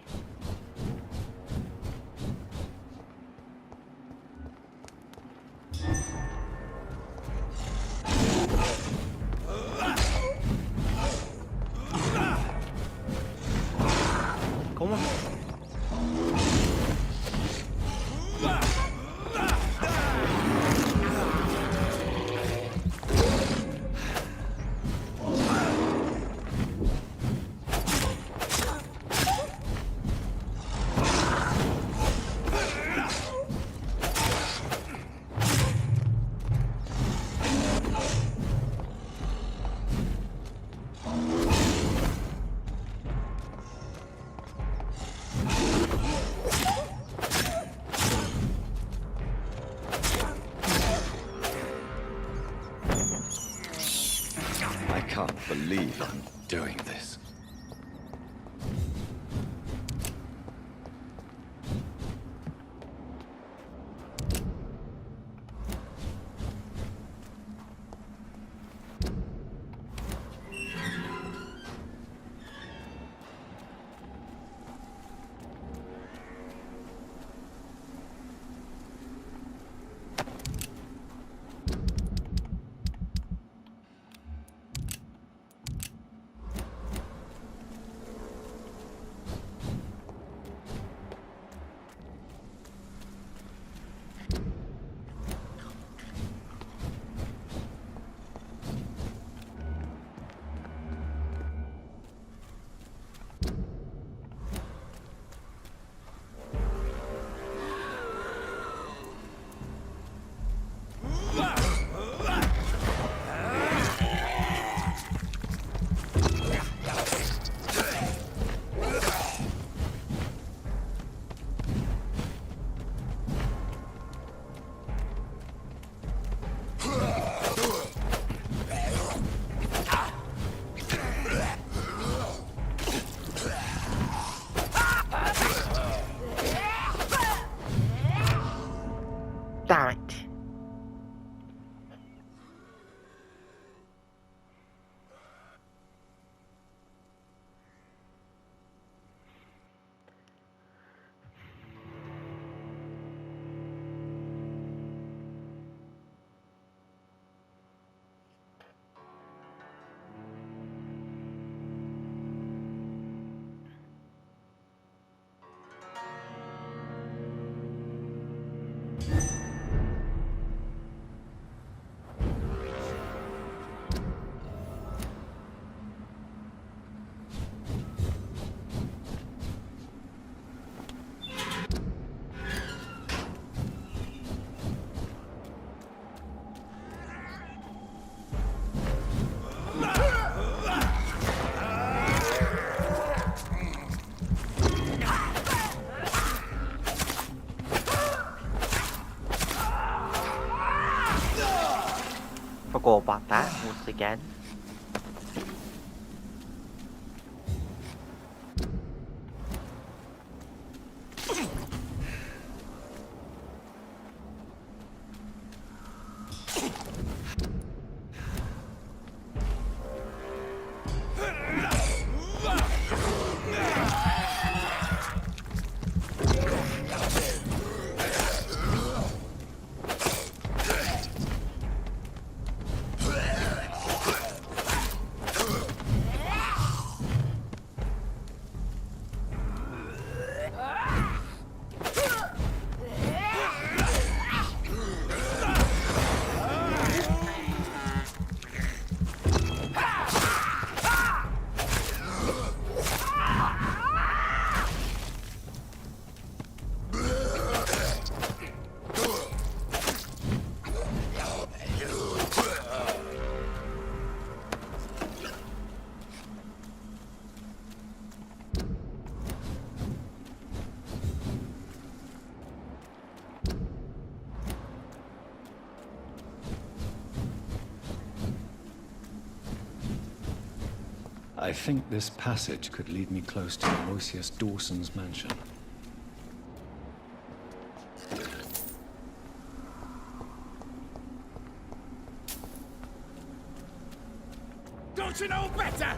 Come on. I can't believe I'm doing this. Damn it. Forgot about that once again. I think this passage could lead me close to Aloysius Dawson's mansion. Don't you know better?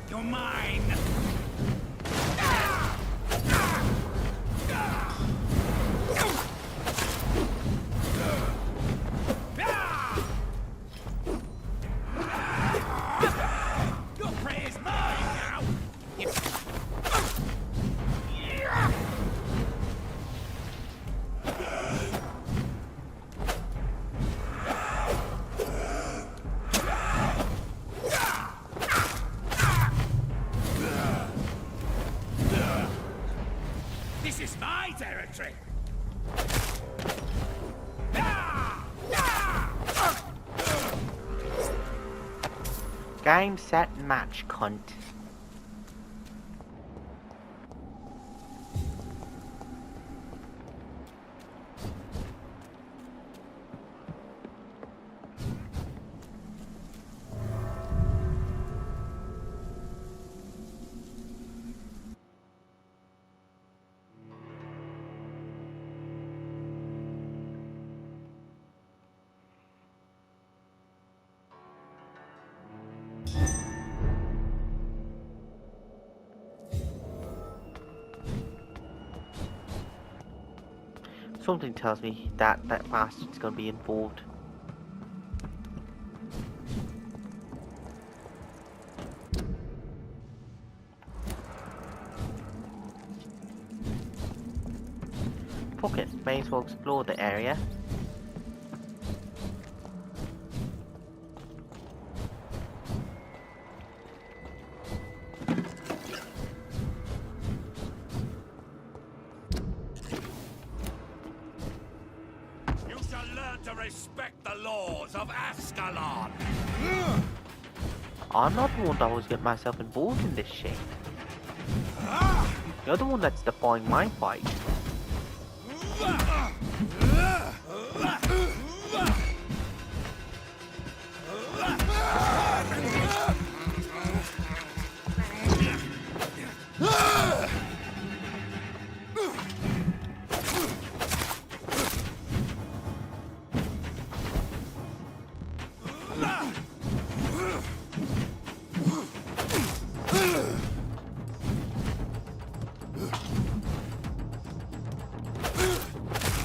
You're mine. Your prey is mine now. This is my territory. Game, set, match, cunt. Something tells me that that bastard's gonna be involved. Fuck it, may as well explore the area. Respect the laws of Ascalon. I'm not the one that always get myself involved in this shit. You're the one that's defying my fight.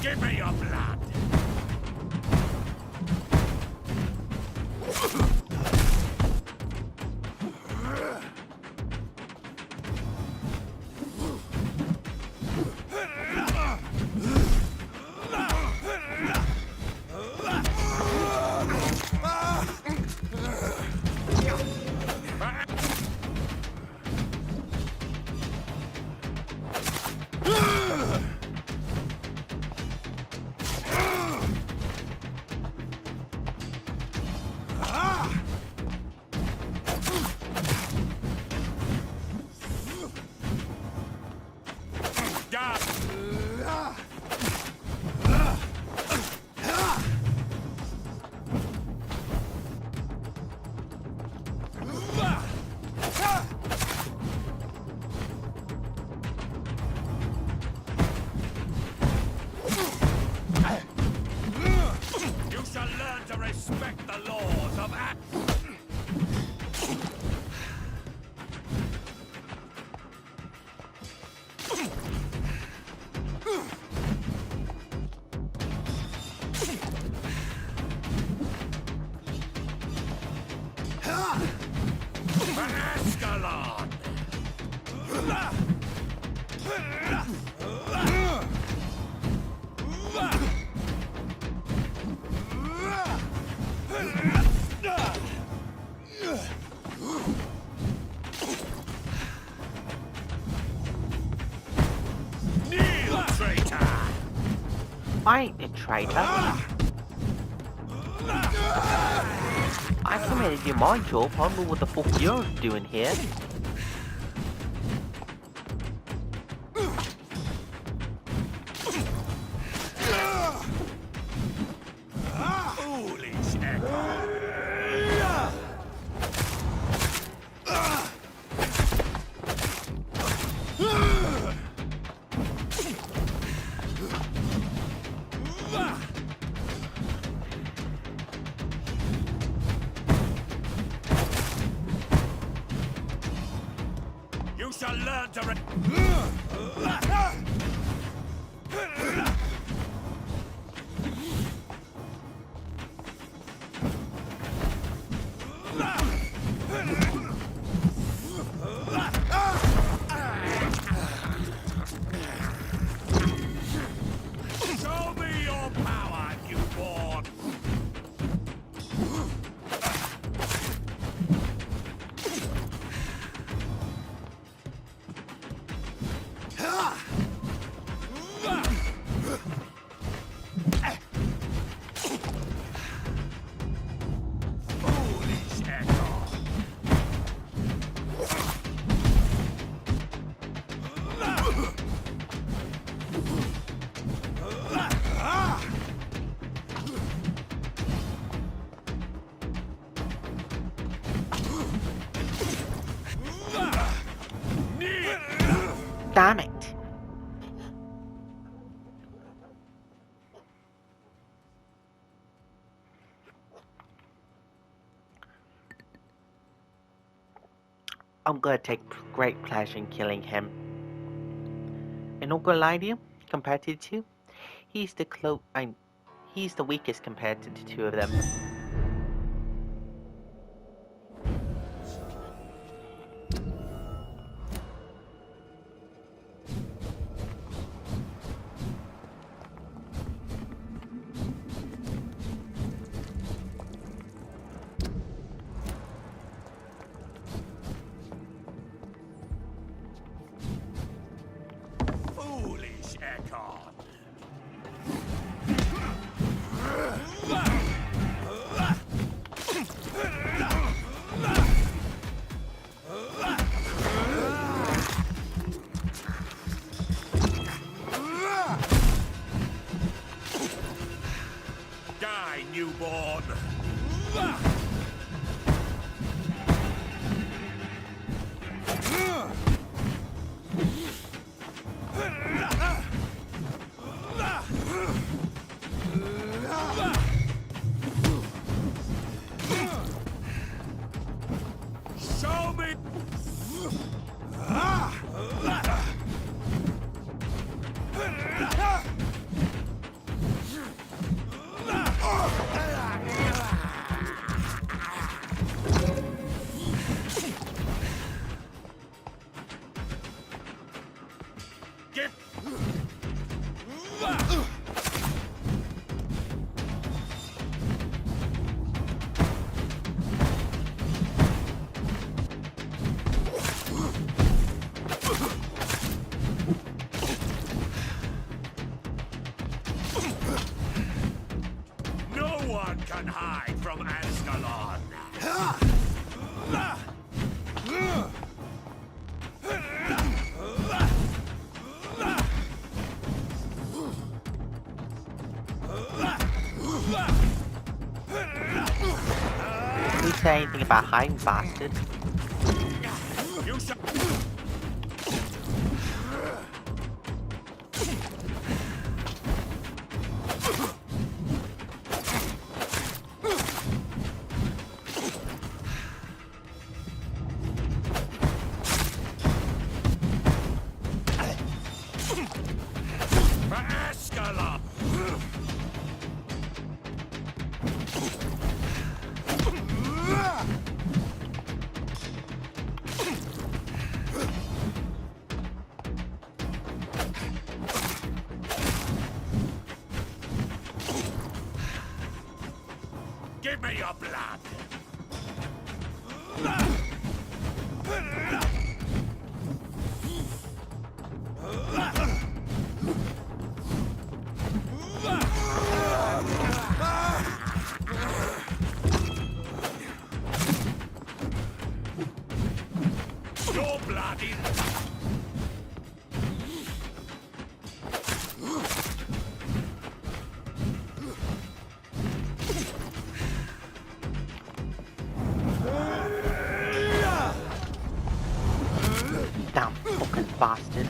Give me your blood! Respect the laws of Ascalon! Kneel, traitor! I ain't a traitor. I come here to do my job. I don't know what the fuck you're doing here. Foolish echo! You shall learn to Show me your power, newborn! Foolish echo! Damn it. I'm gonna take great pleasure in killing him. And not gonna lie to you, compared to the two, he's the weakest compared to the two of them. Foolish echo! Die, newborn! Show me! Get... No one can hide from Ascalon. Who say anything about hiding, bastard? You shall... For Ascalon! Give me your blood! Your blood is... Damn fucking bastard.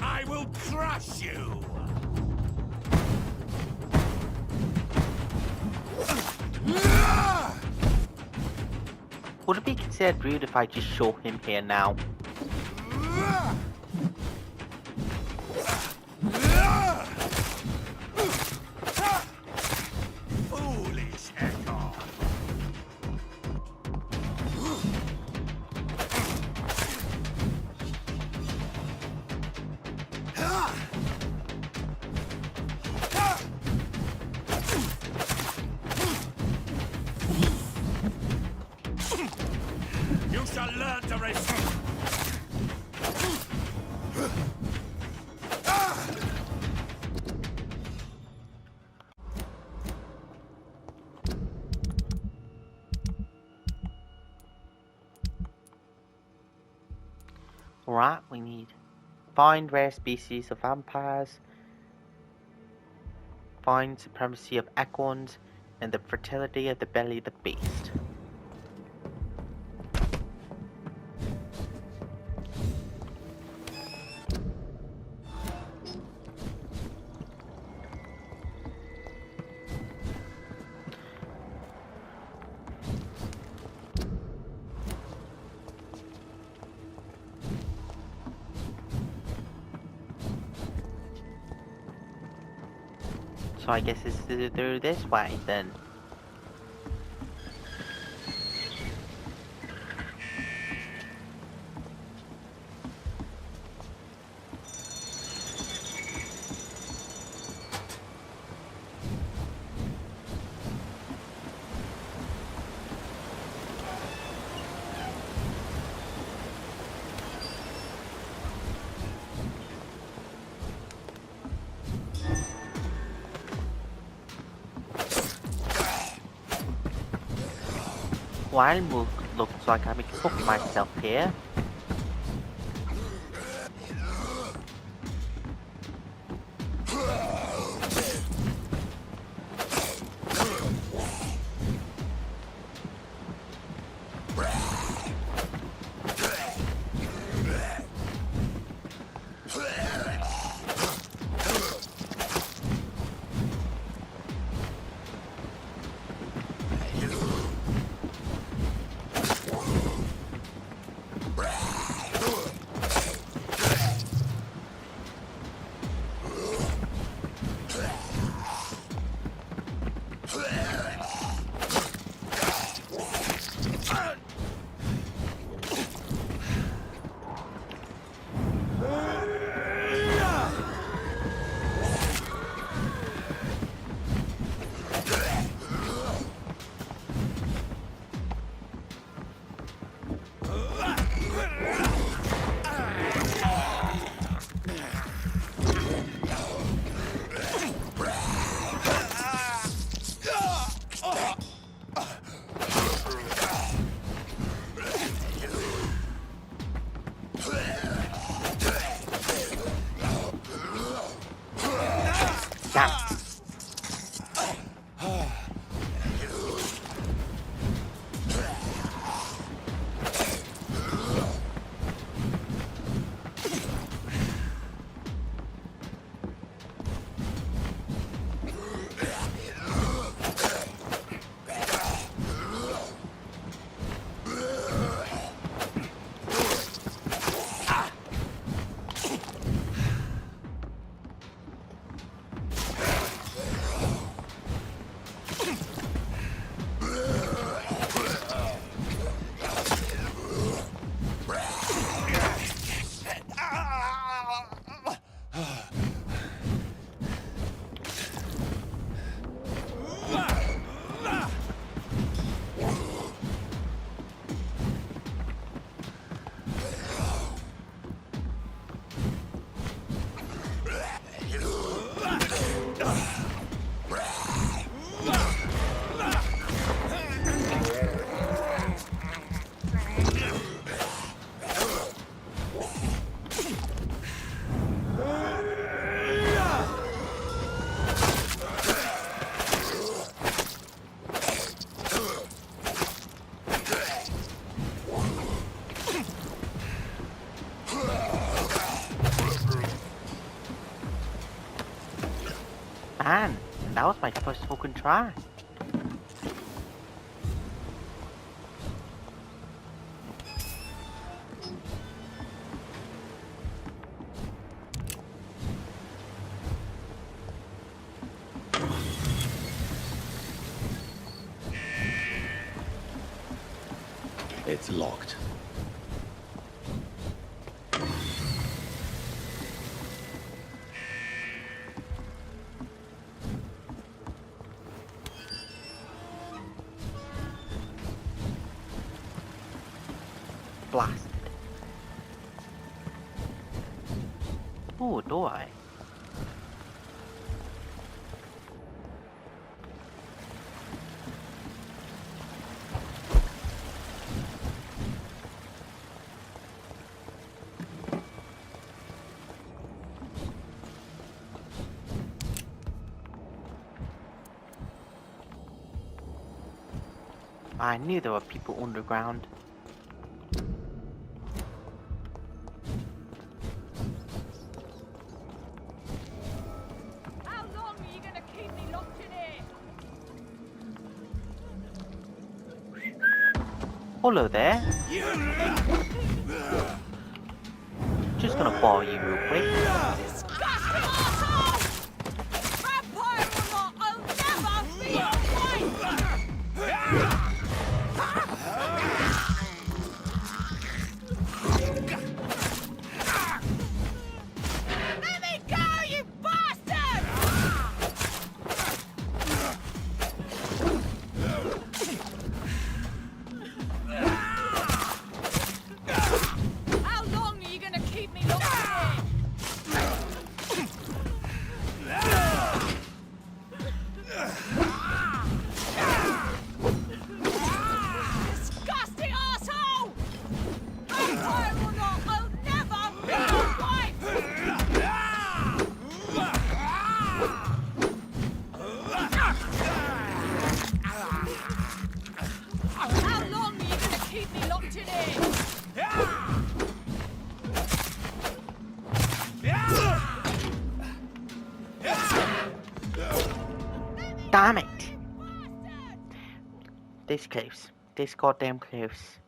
I will crush you! Would it be considered rude if I just show him here now? Foolish Echo! You shall learn to resist! Right, we need find rare species of vampires, find supremacy of acorns, and the fertility of the belly of the beast. So I guess it's through this way then. Well, looks like I'm exposing myself here. can. And that was my first fucking try. It's locked. Blasted. Oh, do I? I knew there were people underground. How long are you gonna keep me locked in here? Hello there. Just gonna borrow you real quick. Disgusting asshole! Vampire or not, I'll never be your wife! Let me go, you bastard! How long are you gonna keep me locked in? Disgusting asshole! Vampire or not, I'll never be your wife! How long are you gonna keep me locked in here? Damn it! This close. This goddamn close.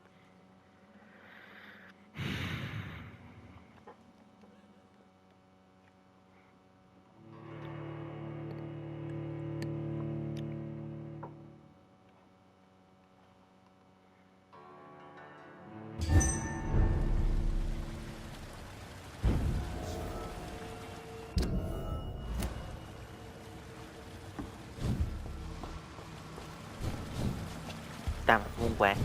Damn it, wrong way.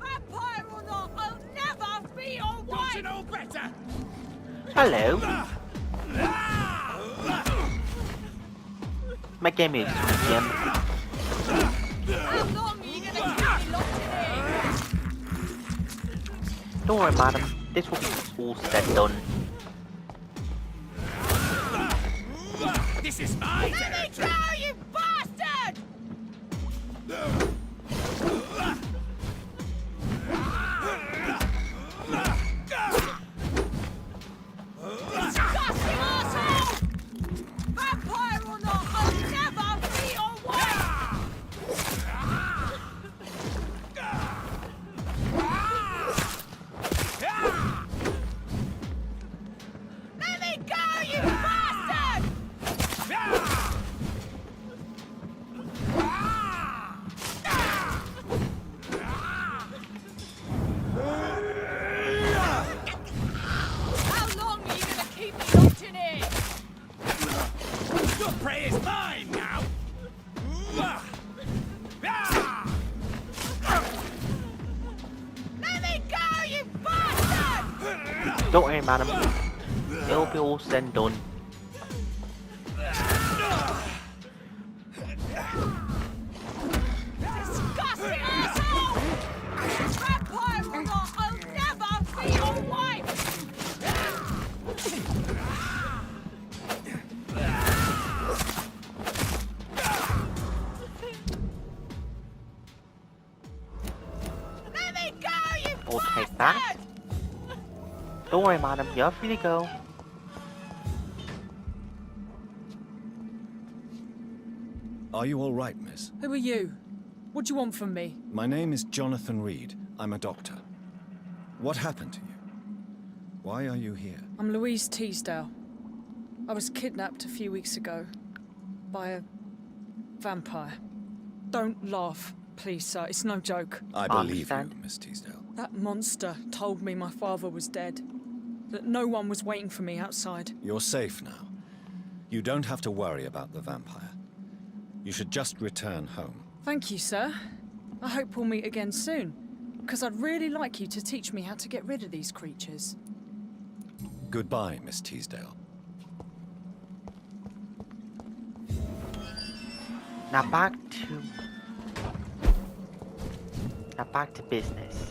Vampire or not, I'll never be your wife! Don't you know better? Hello. My game is again. How long are you gonna keep me locked in here? Don't worry, madam. This will be all said and done. This is my Let me go, you bastard! Disgusting asshole! Vampire or not, I'll never be your wife! Let me go, you bastard! How long are you gonna keep me locked in here? Your prey is mine now! Let me go, you bastard! Don't worry, madam. It'll be all said and done. Disgusting asshole! Vampire or not, I'll never be your wife! Let me go, you I'll take bastard! that. Don't worry, madam. You're free to go. Are you all right, miss? Who are you? What do you want from me? My name is Jonathan Reed. I'm a doctor. What happened to you? Why are you here? I'm Louise Teasdale. I was kidnapped a few weeks ago by a vampire. Don't laugh, please, sir. It's no joke. I believe you, Miss Teasdale. That monster told me my father was dead. That no one was waiting for me outside. You're safe now. You don't have to worry about the vampire. You should just return home. Thank you, sir. I hope we'll meet again soon, because I'd really like you to teach me how to get rid of these creatures. Goodbye, Miss Teasdale. Now back to business.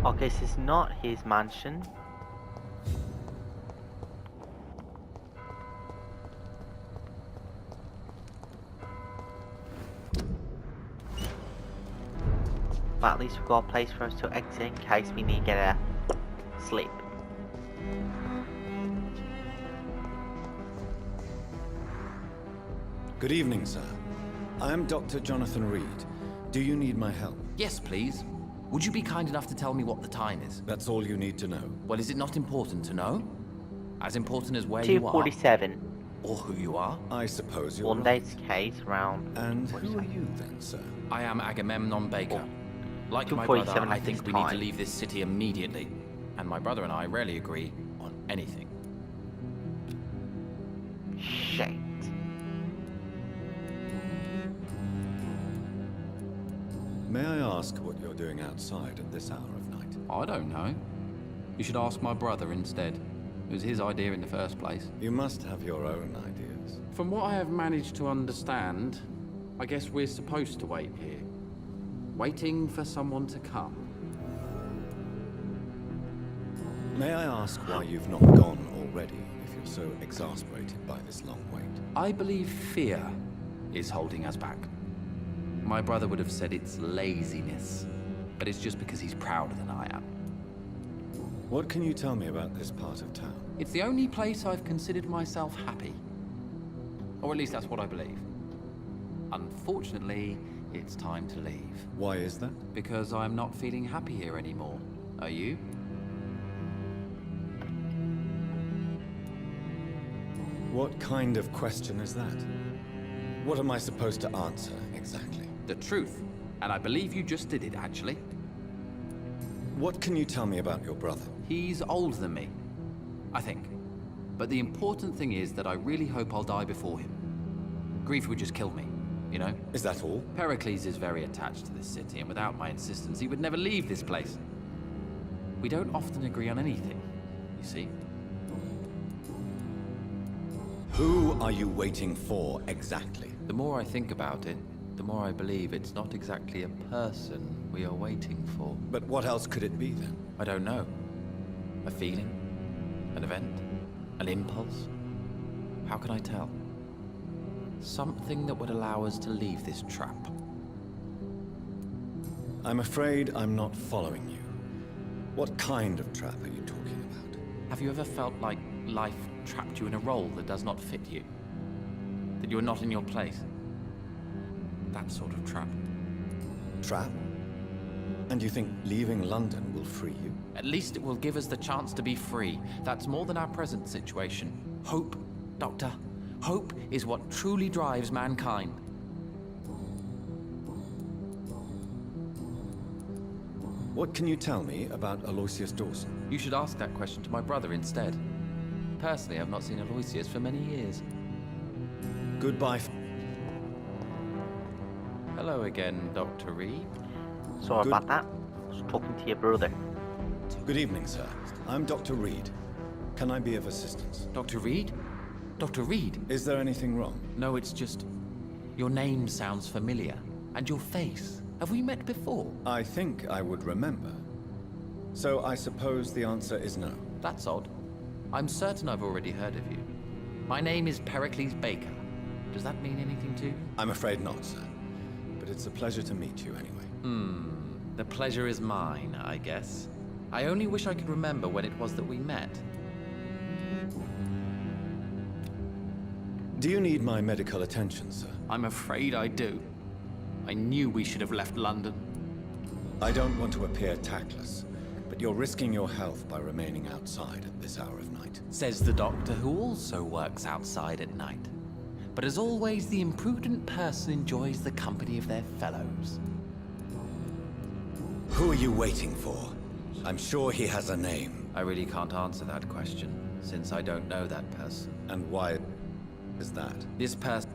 Okay, this is not his mansion. But at least we've got a place for us to exit in case we need to get a sleep. Good evening, sir. I am Dr. Jonathan Reed. Do you need my help? Yes, please. Would you be kind enough to tell me what the time is? That's all you need to know. Well, is it not important to know? As important as where you are? 2:47. Or who you are? I suppose you're One right. day's case around. And who are you then, sir? I am Agamemnon Baker. Like my 2:47 brother, I at think this we need to time. leave this city immediately. And my brother and I rarely agree on anything. Shit. May I ask what you're doing outside at this hour of night? I don't know. You should ask my brother instead. It was his idea in the first place. You must have your own ideas. From what I have managed to understand, I guess we're supposed to wait here. Waiting for someone to come. May I ask why you've not gone already, if you're so exasperated by this long wait? I believe fear is holding us back. My brother would have said it's laziness, but it's just because he's prouder than I am. What can you tell me about this part of town? It's the only place I've considered myself happy. Or at least that's what I believe. Unfortunately, it's time to leave. Why is that? Because I'm not feeling happy here anymore. Are you? What kind of question is that? What am I supposed to answer, exactly? The truth. And I believe you just did it, actually. What can you tell me about your brother? He's older than me, I think. But the important thing is that I really hope I'll die before him. Grief would just kill me, you know? Is that all? Pericles is very attached to this city, and without my insistence, he would never leave this place. We don't often agree on anything, you see? Who are you waiting for, exactly? The more I think about it, the more I believe it's not exactly a person we are waiting for. But what else could it be, then? I don't know. A feeling? An event? An impulse? How can I tell? Something that would allow us to leave this trap. I'm afraid I'm not following you. What kind of trap are you talking about? Have you ever felt like life trapped you in a role that does not fit you? That you are not in your place? That sort of trap. Trap? And you think leaving London will free you? At least it will give us the chance to be free. That's more than our present situation. Hope, Doctor. Hope is what truly drives mankind. What can you tell me about Aloysius Dawson? You should ask that question to my brother instead. Personally, I've not seen Aloysius for many years. Goodbye. Hello again, Dr. Reed. Sorry about that. I was talking to your brother. Good evening, sir. I'm Dr. Reed. Can I be of assistance? Dr. Reed? Dr. Reed? Is there anything wrong? No, it's just... your name sounds familiar. And your face. Have we met before? I think I would remember. So I suppose the answer is no. That's odd. I'm certain I've already heard of you. My name is Pericles Baker. Does that mean anything to you? I'm afraid not, sir. But it's a pleasure to meet you anyway. The pleasure is mine, I guess. I only wish I could remember when it was that we met. Do you need my medical attention, sir? I'm afraid I do. I knew we should have left London. I don't want to appear tactless, but you're risking your health by remaining outside at this hour of night. Says the doctor who also works outside at night. But as always, the imprudent person enjoys the company of their fellows. Who are you waiting for? I'm sure he has a name. I really can't answer that question, since I don't know that person. And why is that? This person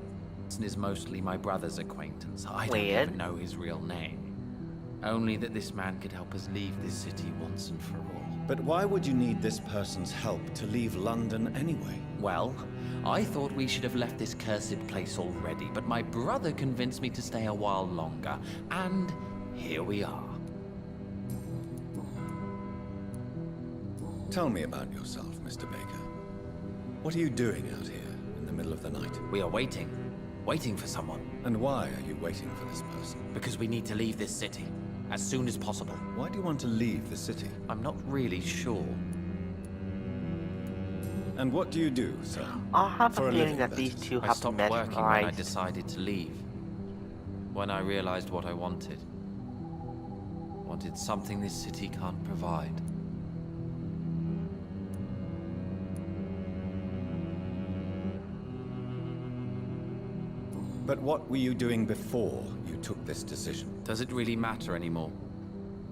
is mostly my brother's acquaintance. I don't even know his real name. Only that this man could help us leave this city once and for all. But why would you need this person's help to leave London anyway? Well, I thought we should have left this cursed place already, but my brother convinced me to stay a while longer, and here we are. Tell me about yourself, Mr. Baker. What are you doing out here in the middle of the night? We are waiting. Waiting for someone. And why are you waiting for this person? Because we need to leave this city. As soon as possible. Why do you want to leave the city? I'm not really sure. And what do you do, sir? I have a feeling that these two I have stopped met working when I decided to leave. When I realized what I wanted. Wanted something this city can't provide. But what were you doing before you took this decision? Does it really matter anymore?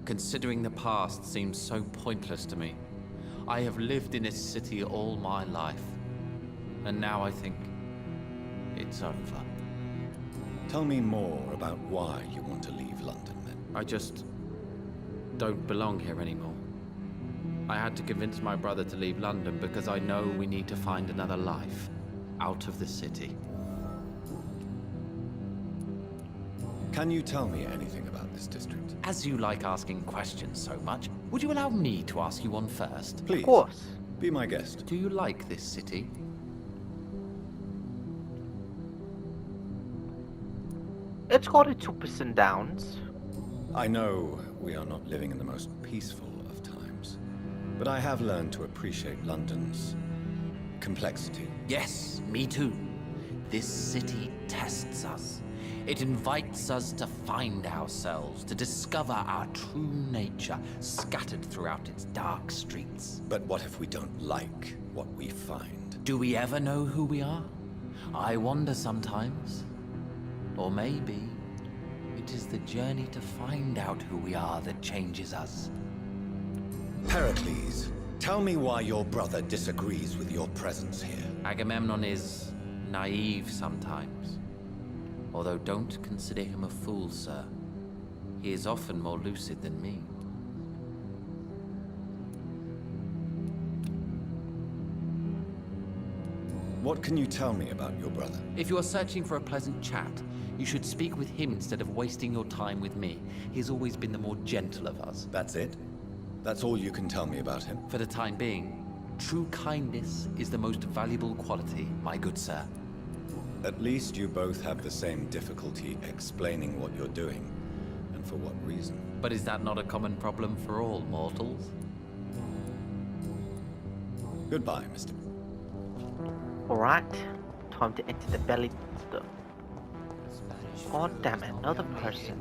Considering the past seems so pointless to me. I have lived in this city all my life. And now I think it's over. Tell me more about why you want to leave London, then. I just don't belong here anymore. I had to convince my brother to leave London because I know we need to find another life out of the city. Can you tell me anything about this district? As you like asking questions so much, would you allow me to ask you one first? Please. Of course. Be my guest. Do you like this city? It's got its ups and downs. I know we are not living in the most peaceful of times, but I have learned to appreciate London's complexity. Yes, me too. This city tests us. It invites us to find ourselves, to discover our true nature scattered throughout its dark streets. But what if we don't like what we find? Do we ever know who we are? I wonder sometimes. Or maybe it is the journey to find out who we are that changes us. Pericles, tell me why your brother disagrees with your presence here. Agamemnon is naive sometimes. Although don't consider him a fool, sir. He is often more lucid than me. What can you tell me about your brother? If you are searching for a pleasant chat, you should speak with him instead of wasting your time with me. He has always been the more gentle of us. That's it? That's all you can tell me about him? For the time being, true kindness is the most valuable quality, my good sir. At least you both have the same difficulty explaining what you're doing, and for what reason. But is that not a common problem for all mortals? Goodbye, Mr. Alright, time to enter the belly stuff. God damn it, another person.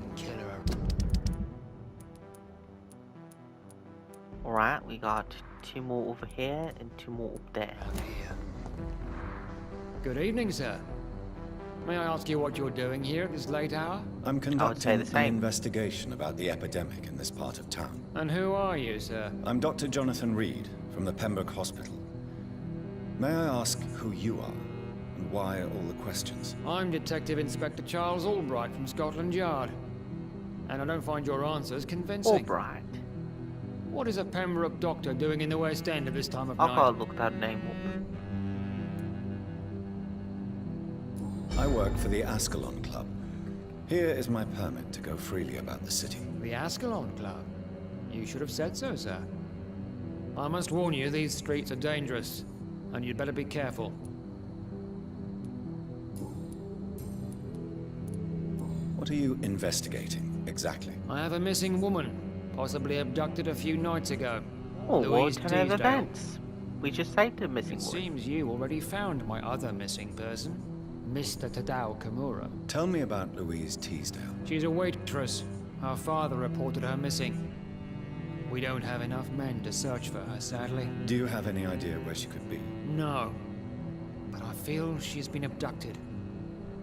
Alright, we got 2 more over here and 2 more up there. Good evening, sir. May I ask you what you're doing here at this late hour? I'm conducting an investigation about the epidemic in this part of town. And who are you, sir? I'm Dr. Jonathan Reed, from the Pembroke Hospital. May I ask who you are, and why all the questions? I'm Detective Inspector Charles Albright from Scotland Yard. And I don't find your answers convincing. Albright. What is a Pembroke doctor doing in the West End at this time of I've night? got to look that name up. I work for the Ascalon Club. Here is my permit to go freely about the city. The Ascalon Club? You should have said so, sir. I must warn you, these streets are dangerous, and you'd better be careful. What are you investigating, exactly? I have a missing woman, possibly abducted a few nights ago. Oh, Louise what kind of Teasdale. events? We just saved a missing It one. seems you already found my other missing person, Mr. Tadao Kimura. Tell me about Louise Teasdale. She's a waitress. Her father reported her missing. We don't have enough men to search for her, sadly. Do you have any idea where she could be? No. But I feel she's been abducted.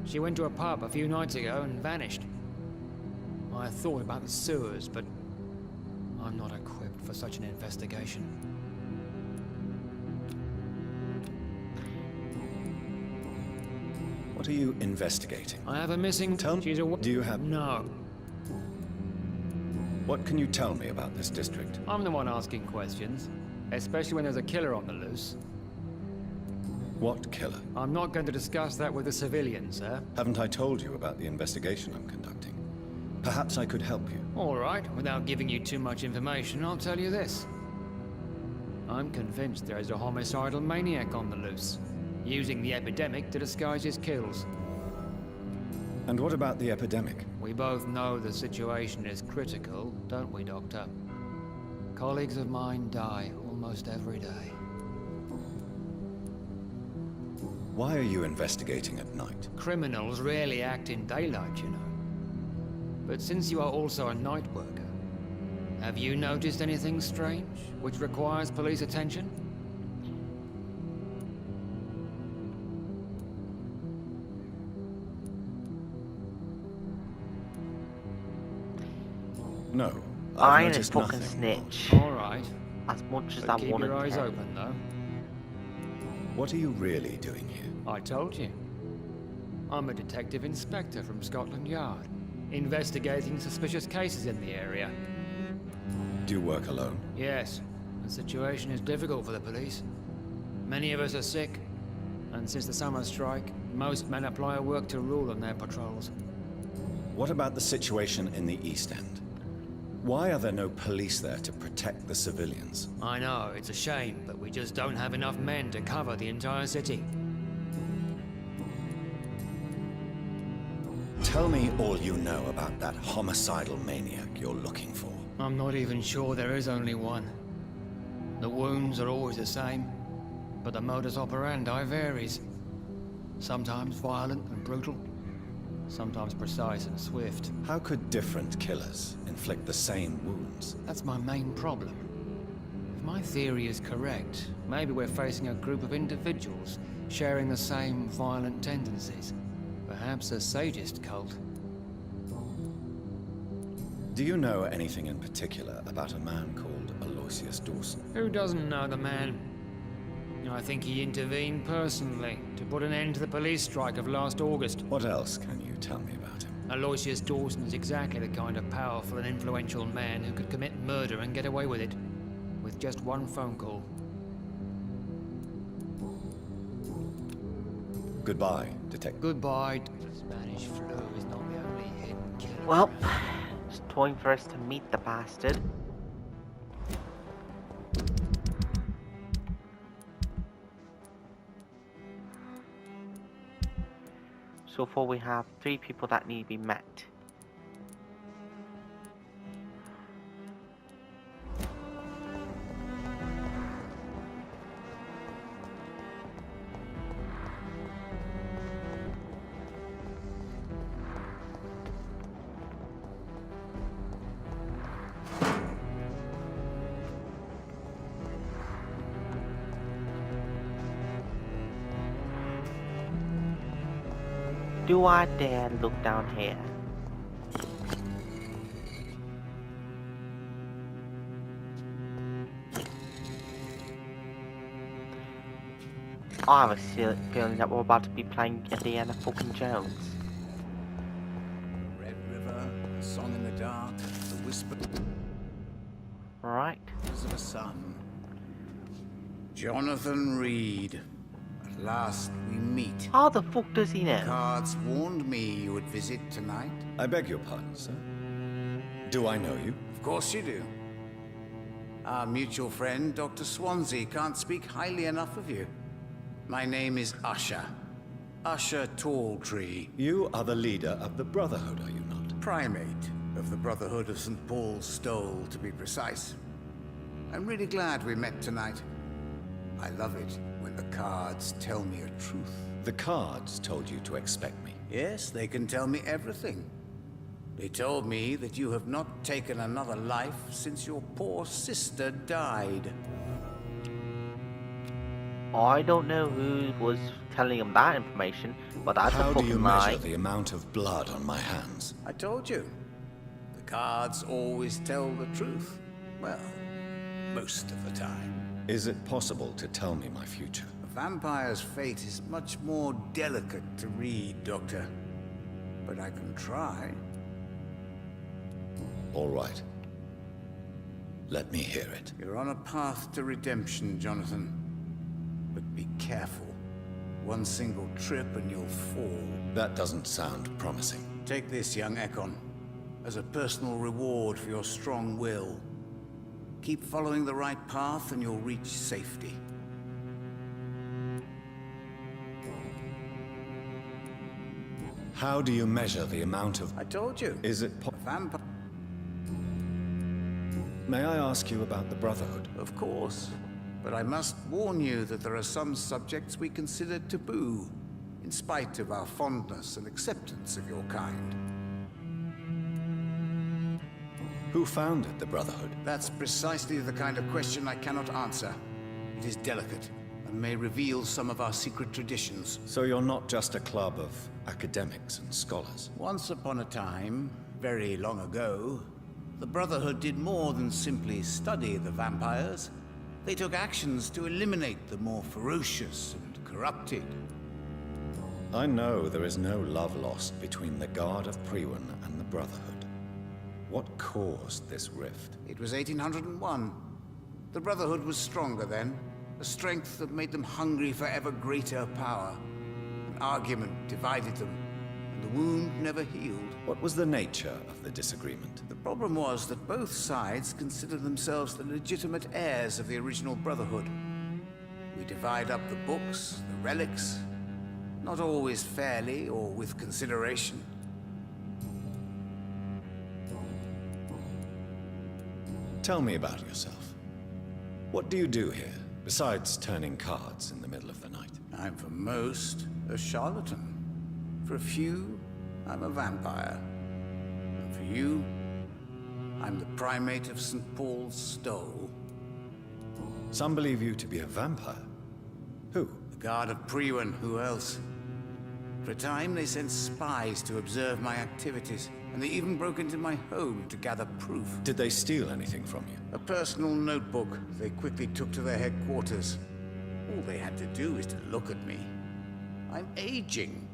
She went to a pub a few nights ago and vanished. I thought about the sewers, but I'm not equipped for such an investigation. What are you investigating? I have a missing... Tell me. Do you have... No. What can you tell me about this district? I'm the one asking questions, especially when there's a killer on the loose. What killer? I'm not going to discuss that with the civilians, sir. Haven't I told you about the investigation I'm conducting? Perhaps I could help you. All right, without giving you too much information, I'll tell you this. I'm convinced there is a homicidal maniac on the loose, using the epidemic to disguise his kills. And what about the epidemic? We both know the situation is critical, don't we, Doctor? Colleagues of mine die almost every day. Why are you investigating at night? Criminals rarely act in daylight, you know. But since you are also a night worker, have you noticed anything strange which requires police attention? No. I I've ain't a noticed fucking nothing. snitch. All right. As much as But I keep want to your eyes tell. open, though. What are you really doing here? I told you. I'm a detective inspector from Scotland Yard, investigating suspicious cases in the area. Do you work alone? Yes, the situation is difficult for the police. Many of us are sick, and since the summer strike, most men apply a work to rule on their patrols. What about the situation in the East End? Why are there no police there to protect the civilians? I know, it's a shame, but we just don't have enough men to cover the entire city. Tell me all you know about that homicidal maniac you're looking for. I'm not even sure there is only one. The wounds are always the same, but the modus operandi varies. Sometimes violent and brutal, sometimes precise and swift. How could different killers inflict the same wounds? That's my main problem. If my theory is correct, maybe we're facing a group of individuals sharing the same violent tendencies. Perhaps a sadist cult. Do you know anything in particular about a man called Aloysius Dawson? Who doesn't know the man? I think he intervened personally to put an end to the police strike of last August. What else can you tell me about him? Aloysius Dawson is exactly the kind of powerful and influential man who could commit murder and get away with it, with just one phone call. Goodbye, Detective. Goodbye. The Spanish flu is not the only hidden killer. Well, it's time for us to meet the bastard. So far we have 3 people that need to be met. Do I dare look down here? I have a feeling that we're about to be playing Indiana fucking Jones. Red River, a song in the dark, the whisper Right. of a sun. Jonathan Reed. At last we meet. How the fuck does he know? Cards warned me you would visit tonight. I beg your pardon, sir. Do I know you? Of course you do. Our mutual friend, Dr. Swansea, can't speak highly enough of you. My name is Usher. Usher Talltree. You are the leader of the Brotherhood, are you not? Primate of the Brotherhood of St. Paul's Stole, to be precise. I'm really glad we met tonight. I love it when the cards tell me a truth. The cards told you to expect me. Yes, they can tell me everything. They told me that you have not taken another life since your poor sister died. I don't know who was telling him that information, but that's a How do fucking you lie. measure the amount of blood on my hands? I told you. The cards always tell the truth. Well, most of the time. Is it possible to tell me my future? A vampire's fate is much more delicate to read, Doctor. But I can try. All right. Let me hear it. You're on a path to redemption, Jonathan. But be careful. One single trip and you'll fall. That doesn't sound promising. Take this, young Ekon, as a personal reward for your strong will. Keep following the right path and you'll reach safety. How do you measure the amount of... I told you. Is it vampire? May I ask you about the Brotherhood? Of course. But I must warn you that there are some subjects we consider taboo, in spite of our fondness and acceptance of your kind. Who founded the Brotherhood? That's precisely the kind of question I cannot answer. It is delicate, and may reveal some of our secret traditions. So you're not just a club of academics and scholars? Once upon a time, very long ago, the Brotherhood did more than simply study the vampires. They took actions to eliminate the more ferocious and corrupted. I know there is no love lost between the Guard of Priwen and the Brotherhood. What caused this rift? It was 1801. The Brotherhood was stronger then, a strength that made them hungry for ever greater power. An argument divided them, and the wound never healed. What was the nature of the disagreement? The problem was that both sides considered themselves the legitimate heirs of the original Brotherhood. We divide up the books, the relics, not always fairly or with consideration. Tell me about yourself. What do you do here, besides turning cards in the middle of the night? I'm for most a charlatan. For a few, I'm a vampire. And for you, I'm the primate of St. Paul's Stole. Some believe you to be a vampire. Who? The Guard of Priwen, who else? For a time, they sent spies to observe my activities, and they even broke into my home to gather proof. Did they steal anything from you? A personal notebook they quickly took to their headquarters. All they had to do is to look at me. I'm aging.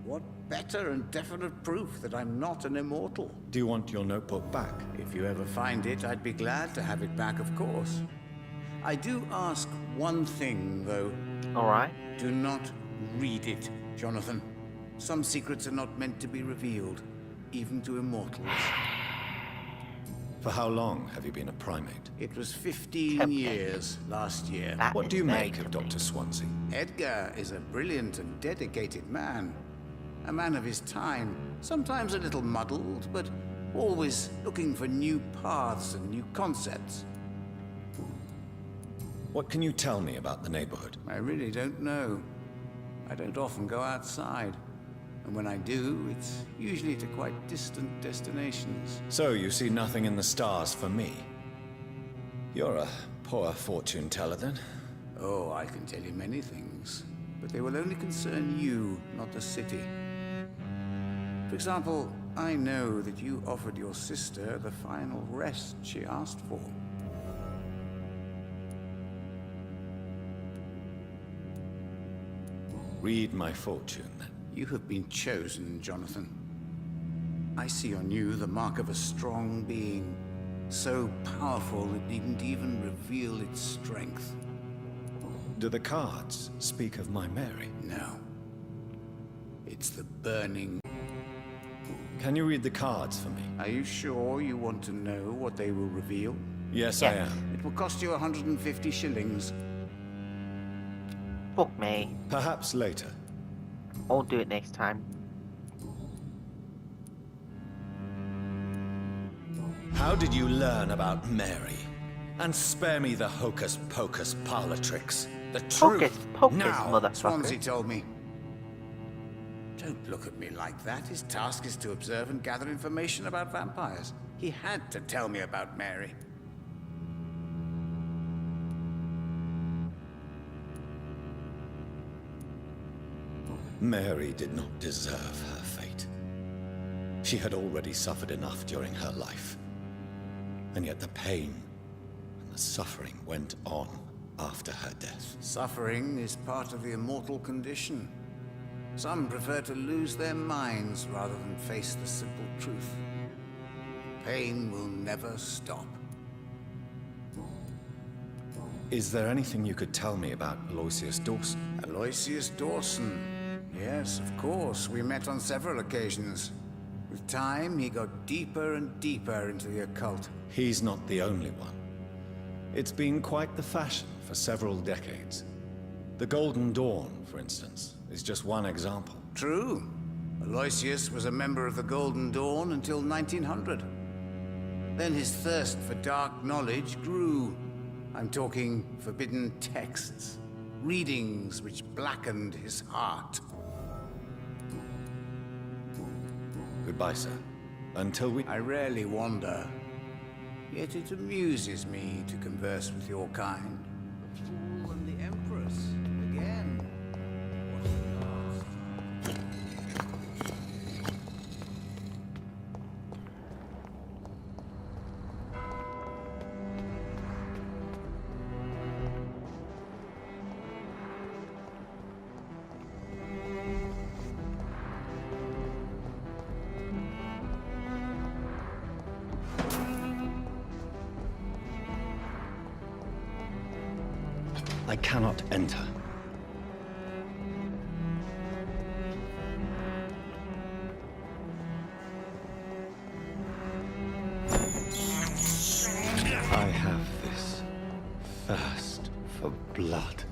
What better and definite proof that I'm not an immortal? Do you want your notebook back? If you ever find it, I'd be glad to have it back, of course. I do ask one thing, though. All right. Do not read it, Jonathan. Some secrets are not meant to be revealed, even to immortals. For how long have you been a primate? It was 15 years last year. What do you make of Dr. Swansea? Edgar is a brilliant and dedicated man. A man of his time, sometimes a little muddled, but always looking for new paths and new concepts. What can you tell me about the neighborhood? I really don't know. I don't often go outside. And when I do, it's usually to quite distant destinations. So you see nothing in the stars for me? You're a poor fortune teller, then? Oh, I can tell you many things. But they will only concern you, not the city. For example, I know that you offered your sister the final rest she asked for. Read my fortune, then. You have been chosen, Jonathan. I see on you the mark of a strong being, so powerful it needn't even reveal its strength. Do the cards speak of my Mary? No. It's the burning... Can you read the cards for me? Are you sure you want to know what they will reveal? Yes, I am. It will cost you 150 shillings. Fuck me. Perhaps later. I'll do it next time. How did you learn about Mary? And spare me the hocus-pocus parlor tricks. The truth. Hocus-pocus, Now, motherfucker. Swansea told me. Don't look at me like that. His task is to observe and gather information about vampires. He had to tell me about Mary. Mary did not deserve her fate. She had already suffered enough during her life. And yet the pain and the suffering went on after her death. Suffering is part of the immortal condition. Some prefer to lose their minds rather than face the simple truth. Pain will never stop. Is there anything you could tell me about Aloysius Dawson? Aloysius Dawson? Yes, of course. We met on several occasions. With time, he got deeper and deeper into the occult. He's not the only one. It's been quite the fashion for several decades. The Golden Dawn, for instance, is just one example. True. Aloysius was a member of the Golden Dawn until 1900. Then his thirst for dark knowledge grew. I'm talking forbidden texts, readings which blackened his heart. Goodbye, sir. Until we... I rarely wander, yet it amuses me to converse with your kind. The Fool and the Empress, again. I cannot enter. I have this thirst for blood.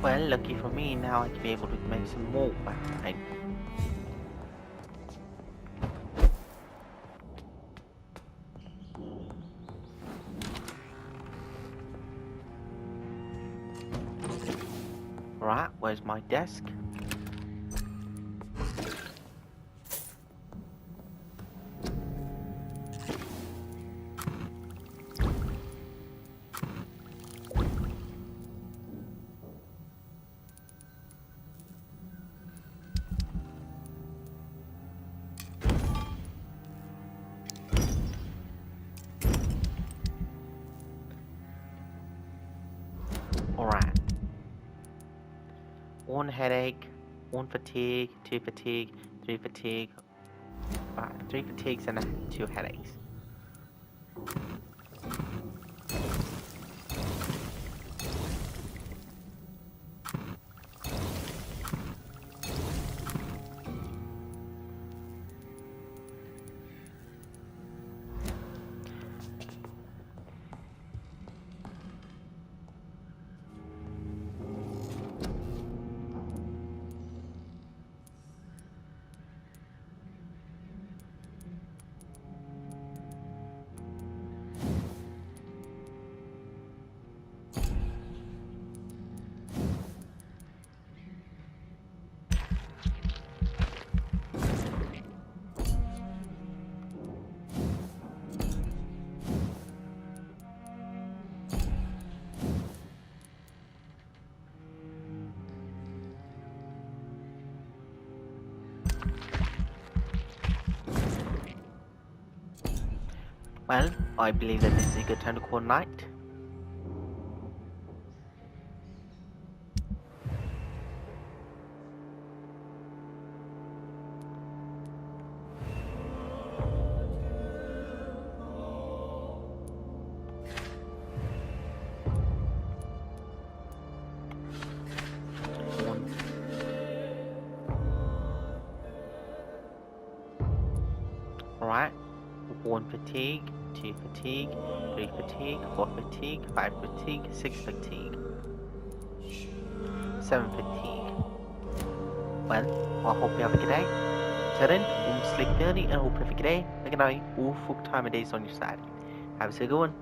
Well, lucky for me, now I can be able to make some more wine. Right, where's my desk? Alright. 1 headache, 1 fatigue, 2 fatigue, 3 fatigue, 3 fatigues and 2 headaches. Well, I believe that this is a good time to call night. Alright. 1 fatigue, 2 fatigue, 3 fatigue, 4 fatigue, 5 fatigue, 6 fatigue, 7 fatigue. Well, I hope you have a good day. Till then, sleep early and hope you have a good day, a good night, or fuck time of days on your side. Have a good one.